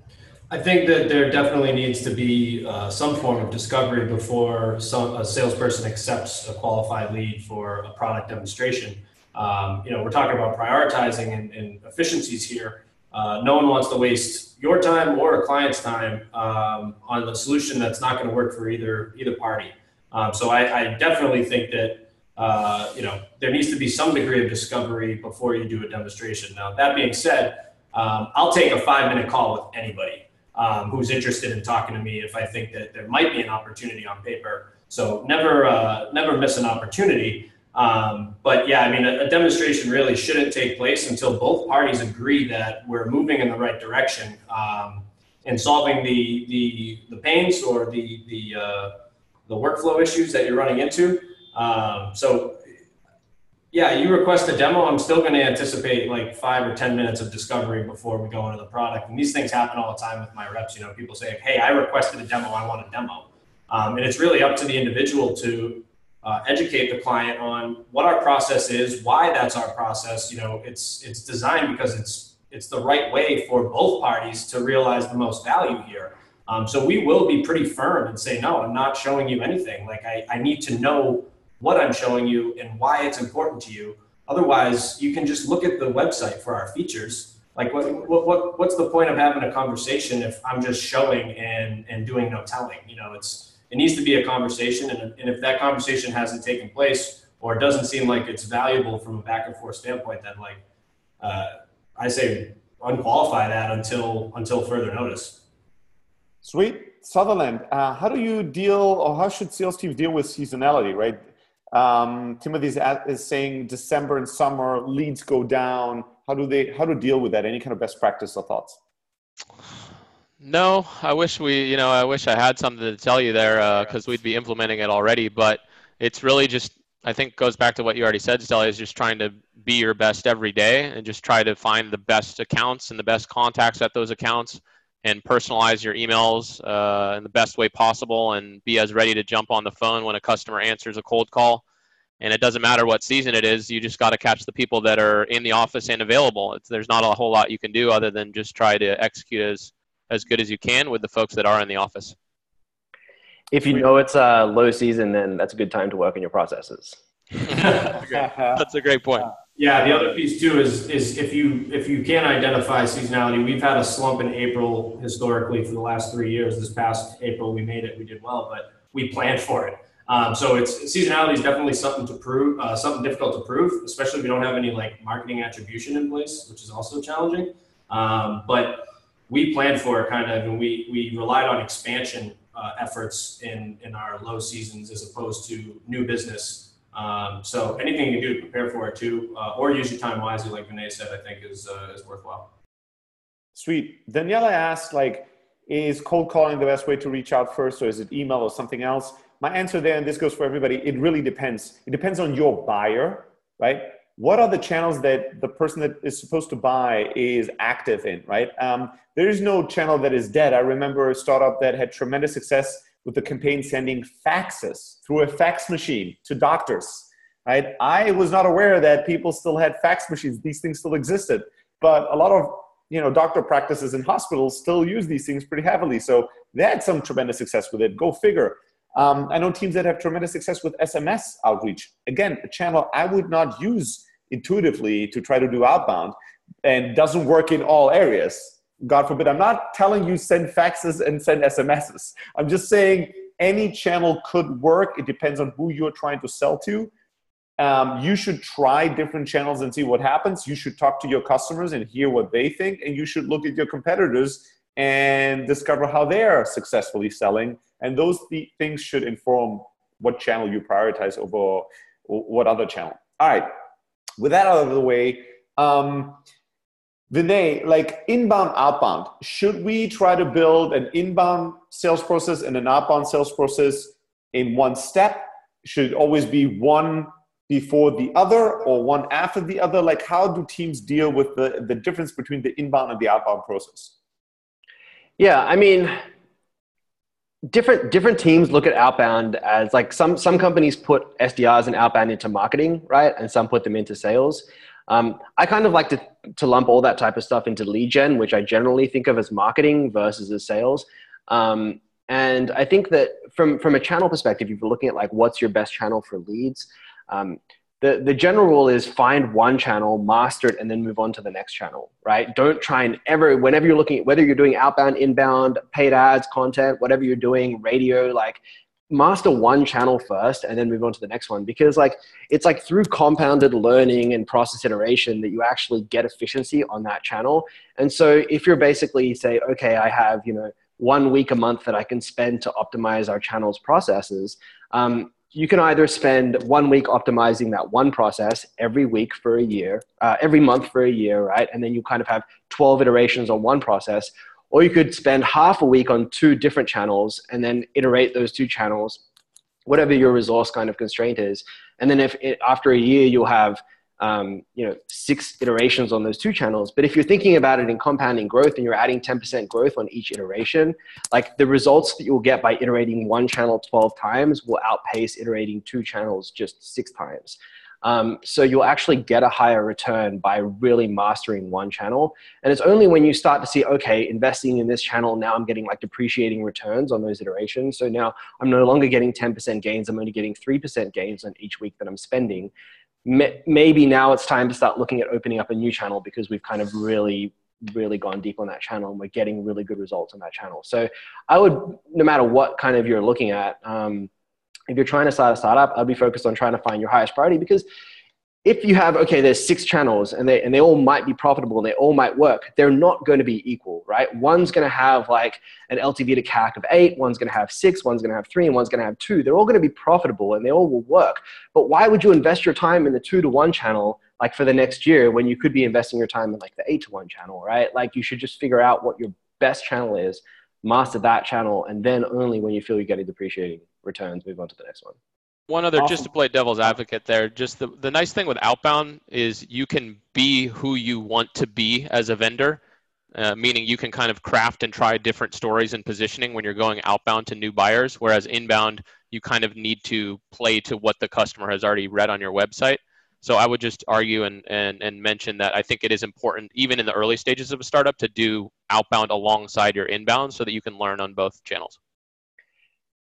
I think that there definitely needs to be some form of discovery before a salesperson accepts a qualified lead for a product demonstration. We're talking about prioritizing and efficiencies here. No one wants to waste your time or a client's time on a solution that's not going to work for either party. So I definitely think that, there needs to be some degree of discovery before you do a demonstration. Now, that being said, I'll take a 5-minute call with anybody who's interested in talking to me if I think that there might be an opportunity on paper. So never miss an opportunity. But yeah, I mean, a demonstration really shouldn't take place until both parties agree that we're moving in the right direction and solving the pains or the workflow issues that you're running into. So yeah, you request a demo, I'm still going to anticipate like 5 or 10 minutes of discovery before we go into the product. And these things happen all the time with my reps. People say, hey, I requested a demo, I want a demo. And it's really up to the individual to educate the client on what our process is, why that's our process. It's designed because it's the right way for both parties to realize the most value here. So we will be pretty firm and say, no, I'm not showing you anything. Like I need to know what I'm showing you and why it's important to you. Otherwise, you can just look at the website for our features. Like what's the point of having a conversation if I'm just showing and doing no telling? It needs to be a conversation. And if that conversation hasn't taken place or it doesn't seem like it's valuable from a back and forth standpoint, then I say unqualify that until further notice. Sweet. Sutherland, how do you deal, or how should sales teams deal with seasonality, right? Timothy is saying December and summer leads go down. How to deal with that? Any kind of best practice or thoughts? No, I wish I had something to tell you there because we'd be implementing it already, but it's really just, I think goes back to what you already said, Stella, is just trying to be your best every day and just try to find the best accounts and the best contacts at those accounts and personalize your emails in the best way possible and be as ready to jump on the phone when a customer answers a cold call. And it doesn't matter what season it is, you just got to catch the people that are in the office and available. There's not a whole lot you can do other than just try to execute as good as you can with the folks that are in the office. If you know it's a low season, then that's a good time to work on your processes. That's a great point. Yeah, the other piece too is if you can identify seasonality. We've had a slump in April historically for the last 3 years. This past April we made it, we did well, but we planned for it. So seasonality is definitely something to prove, something difficult to prove, especially if we don't have any like marketing attribution in place, which is also challenging. But we planned for it kind of, and we relied on expansion efforts in our low seasons as opposed to new business. So anything you can do to prepare for it too, or use your time wisely, like Vinay said, I think is worthwhile. Sweet. Daniela asked, like, is cold calling the best way to reach out first, or is it email or something else? My answer there, and this goes for everybody, it really depends. It depends on your buyer, right? What are the channels that the person that is supposed to buy is active in, right? There is no channel that is dead. I remember a startup that had tremendous success with the campaign sending faxes through a fax machine to doctors, right? I was not aware that people still had fax machines. These things still existed, but a lot of doctor practices and hospitals still use these things pretty heavily. So they had some tremendous success with it. Go figure. I know teams that have tremendous success with SMS outreach. Again, a channel I would not use intuitively to try to do outbound and doesn't work in all areas. God forbid. I'm not telling you send faxes and send SMSs. I'm just saying any channel could work. It depends on who you're trying to sell to. You should try different channels and see what happens. You should talk to your customers and hear what they think. And you should look at your competitors and discover how they are successfully selling. And those things should inform what channel you prioritize over what other channel. All right. With that out of the way, Vinay, like inbound, outbound, should we try to build an inbound sales process and an outbound sales process in one step? Should it always be one before the other or one after the other? Like, how do teams deal with the difference between the inbound and the outbound process? Yeah, I mean, different teams look at outbound as like some companies put SDRs and outbound into marketing, right? And some put them into sales. I kind of like to lump all that type of stuff into lead gen, which I generally think of as marketing versus as sales. And I think that from a channel perspective, if you're looking at like what's your best channel for leads, the general rule is find one channel, master it, and then move on to the next channel, right? Don't try and whenever you're looking at whether you're doing outbound, inbound, paid ads, content, whatever you're doing, radio, like master one channel first and then move on to the next one, because like it's like through compounded learning and process iteration that you actually get efficiency on that channel. And so if you're basically say, okay, I have 1 week a month that I can spend to optimize our channel's processes, you can either spend 1 week optimizing that one process every week for a year, every month for a year, right? And then you kind of have 12 iterations on one process. Or you could spend half a week on 2 different channels and then iterate those 2 channels, whatever your resource kind of constraint is. And then after a year, you'll have 6 iterations on those 2 channels. But if you're thinking about it in compounding growth and you're adding 10% growth on each iteration, like the results that you'll get by iterating one channel 12 times will outpace iterating 2 channels just 6 times. So you'll actually get a higher return by really mastering one channel. And it's only when you start to see, okay, investing in this channel, now I'm getting like depreciating returns on those iterations. So now I'm no longer getting 10% gains. I'm only getting 3% gains on each week that I'm spending. Maybe now it's time to start looking at opening up a new channel because we've kind of really gone deep on that channel and we're getting really good results on that channel. So I would, no matter what kind of you're looking at, if you're trying to start a startup, I'd be focused on trying to find your highest priority, because if you have, okay, there's 6 channels and they all might be profitable and they all might work, they're not going to be equal, right? One's going to have like an LTV to CAC of 8, one's going to have 6, one's going to have 3, and one's going to have 2. They're all going to be profitable and they all will work. But why would you invest your time in the 2-to-1 channel like for the next year when you could be investing your time in like the 8-to-1 channel, right? Like you should just figure out what your best channel is, master that channel, and then only when you feel you're getting depreciating returns, move on to the next one. One other, Awesome. just to play devil's advocate there, just the nice thing with Outbound is you can be who you want to be as a vendor, meaning you can kind of craft and try different stories and positioning when you're going outbound to new buyers, whereas inbound, you kind of need to play to what the customer has already read on your website. So I would just argue and mention that I think it is important, even in the early stages of a startup, to do outbound alongside your inbound so that you can learn on both channels.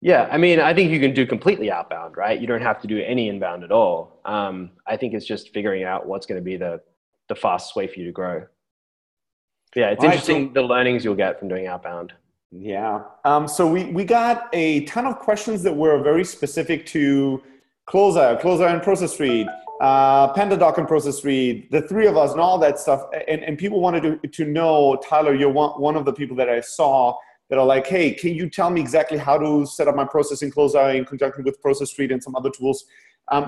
Yeah, I mean, I think you can do completely outbound, right? You don't have to do any inbound at all. I think it's just figuring out what's going to be the fastest way for you to grow. Yeah, it's interesting the learnings you'll get from doing outbound. Yeah. So we got a ton of questions that were very specific to Closer and Process Street, PandaDoc and Process Street, the three of us and all that stuff. And people wanted to know, Tyler, you're one of the people that I saw that are like, hey, can you tell me exactly how to set up my process in Closer in conjunction with Process Street and some other tools?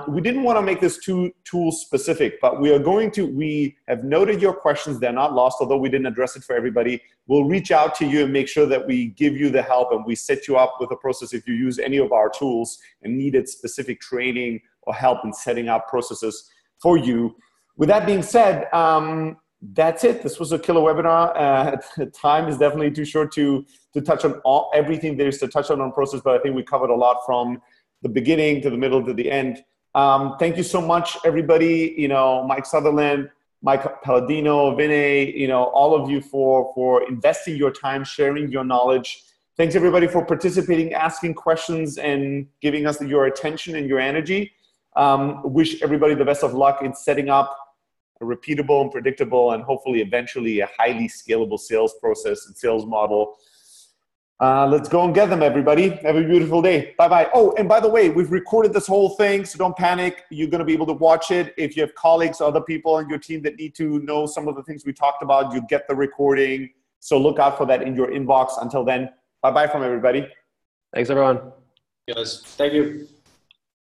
We didn't want to make this too tool specific, but we have noted your questions. They're not lost, although we didn't address it for everybody. We'll reach out to you and make sure that we give you the help and we set you up with a process if you use any of our tools and needed specific training or help in setting up processes for you. With that being said, that's it. This was a killer webinar. Time is definitely too short to touch on everything there is to touch on process, but I think we covered a lot from the beginning to the middle to the end. Thank you so much, everybody. Mike Sutherland, Mike Palladino, Vinay, all of you for investing your time, sharing your knowledge. Thanks, everybody, for participating, asking questions, and giving us your attention and your energy. Wish everybody the best of luck in setting up a repeatable and predictable and hopefully eventually a highly scalable sales process and sales model. Let's go and get them, everybody. Have a beautiful day. Bye-bye. Oh, and by the way, we've recorded this whole thing, so don't panic. You're going to be able to watch it. If you have colleagues, other people on your team that need to know some of the things we talked about, you get the recording. So look out for that in your inbox. Until then, bye-bye from everybody. Thanks, everyone. Yes, thank you.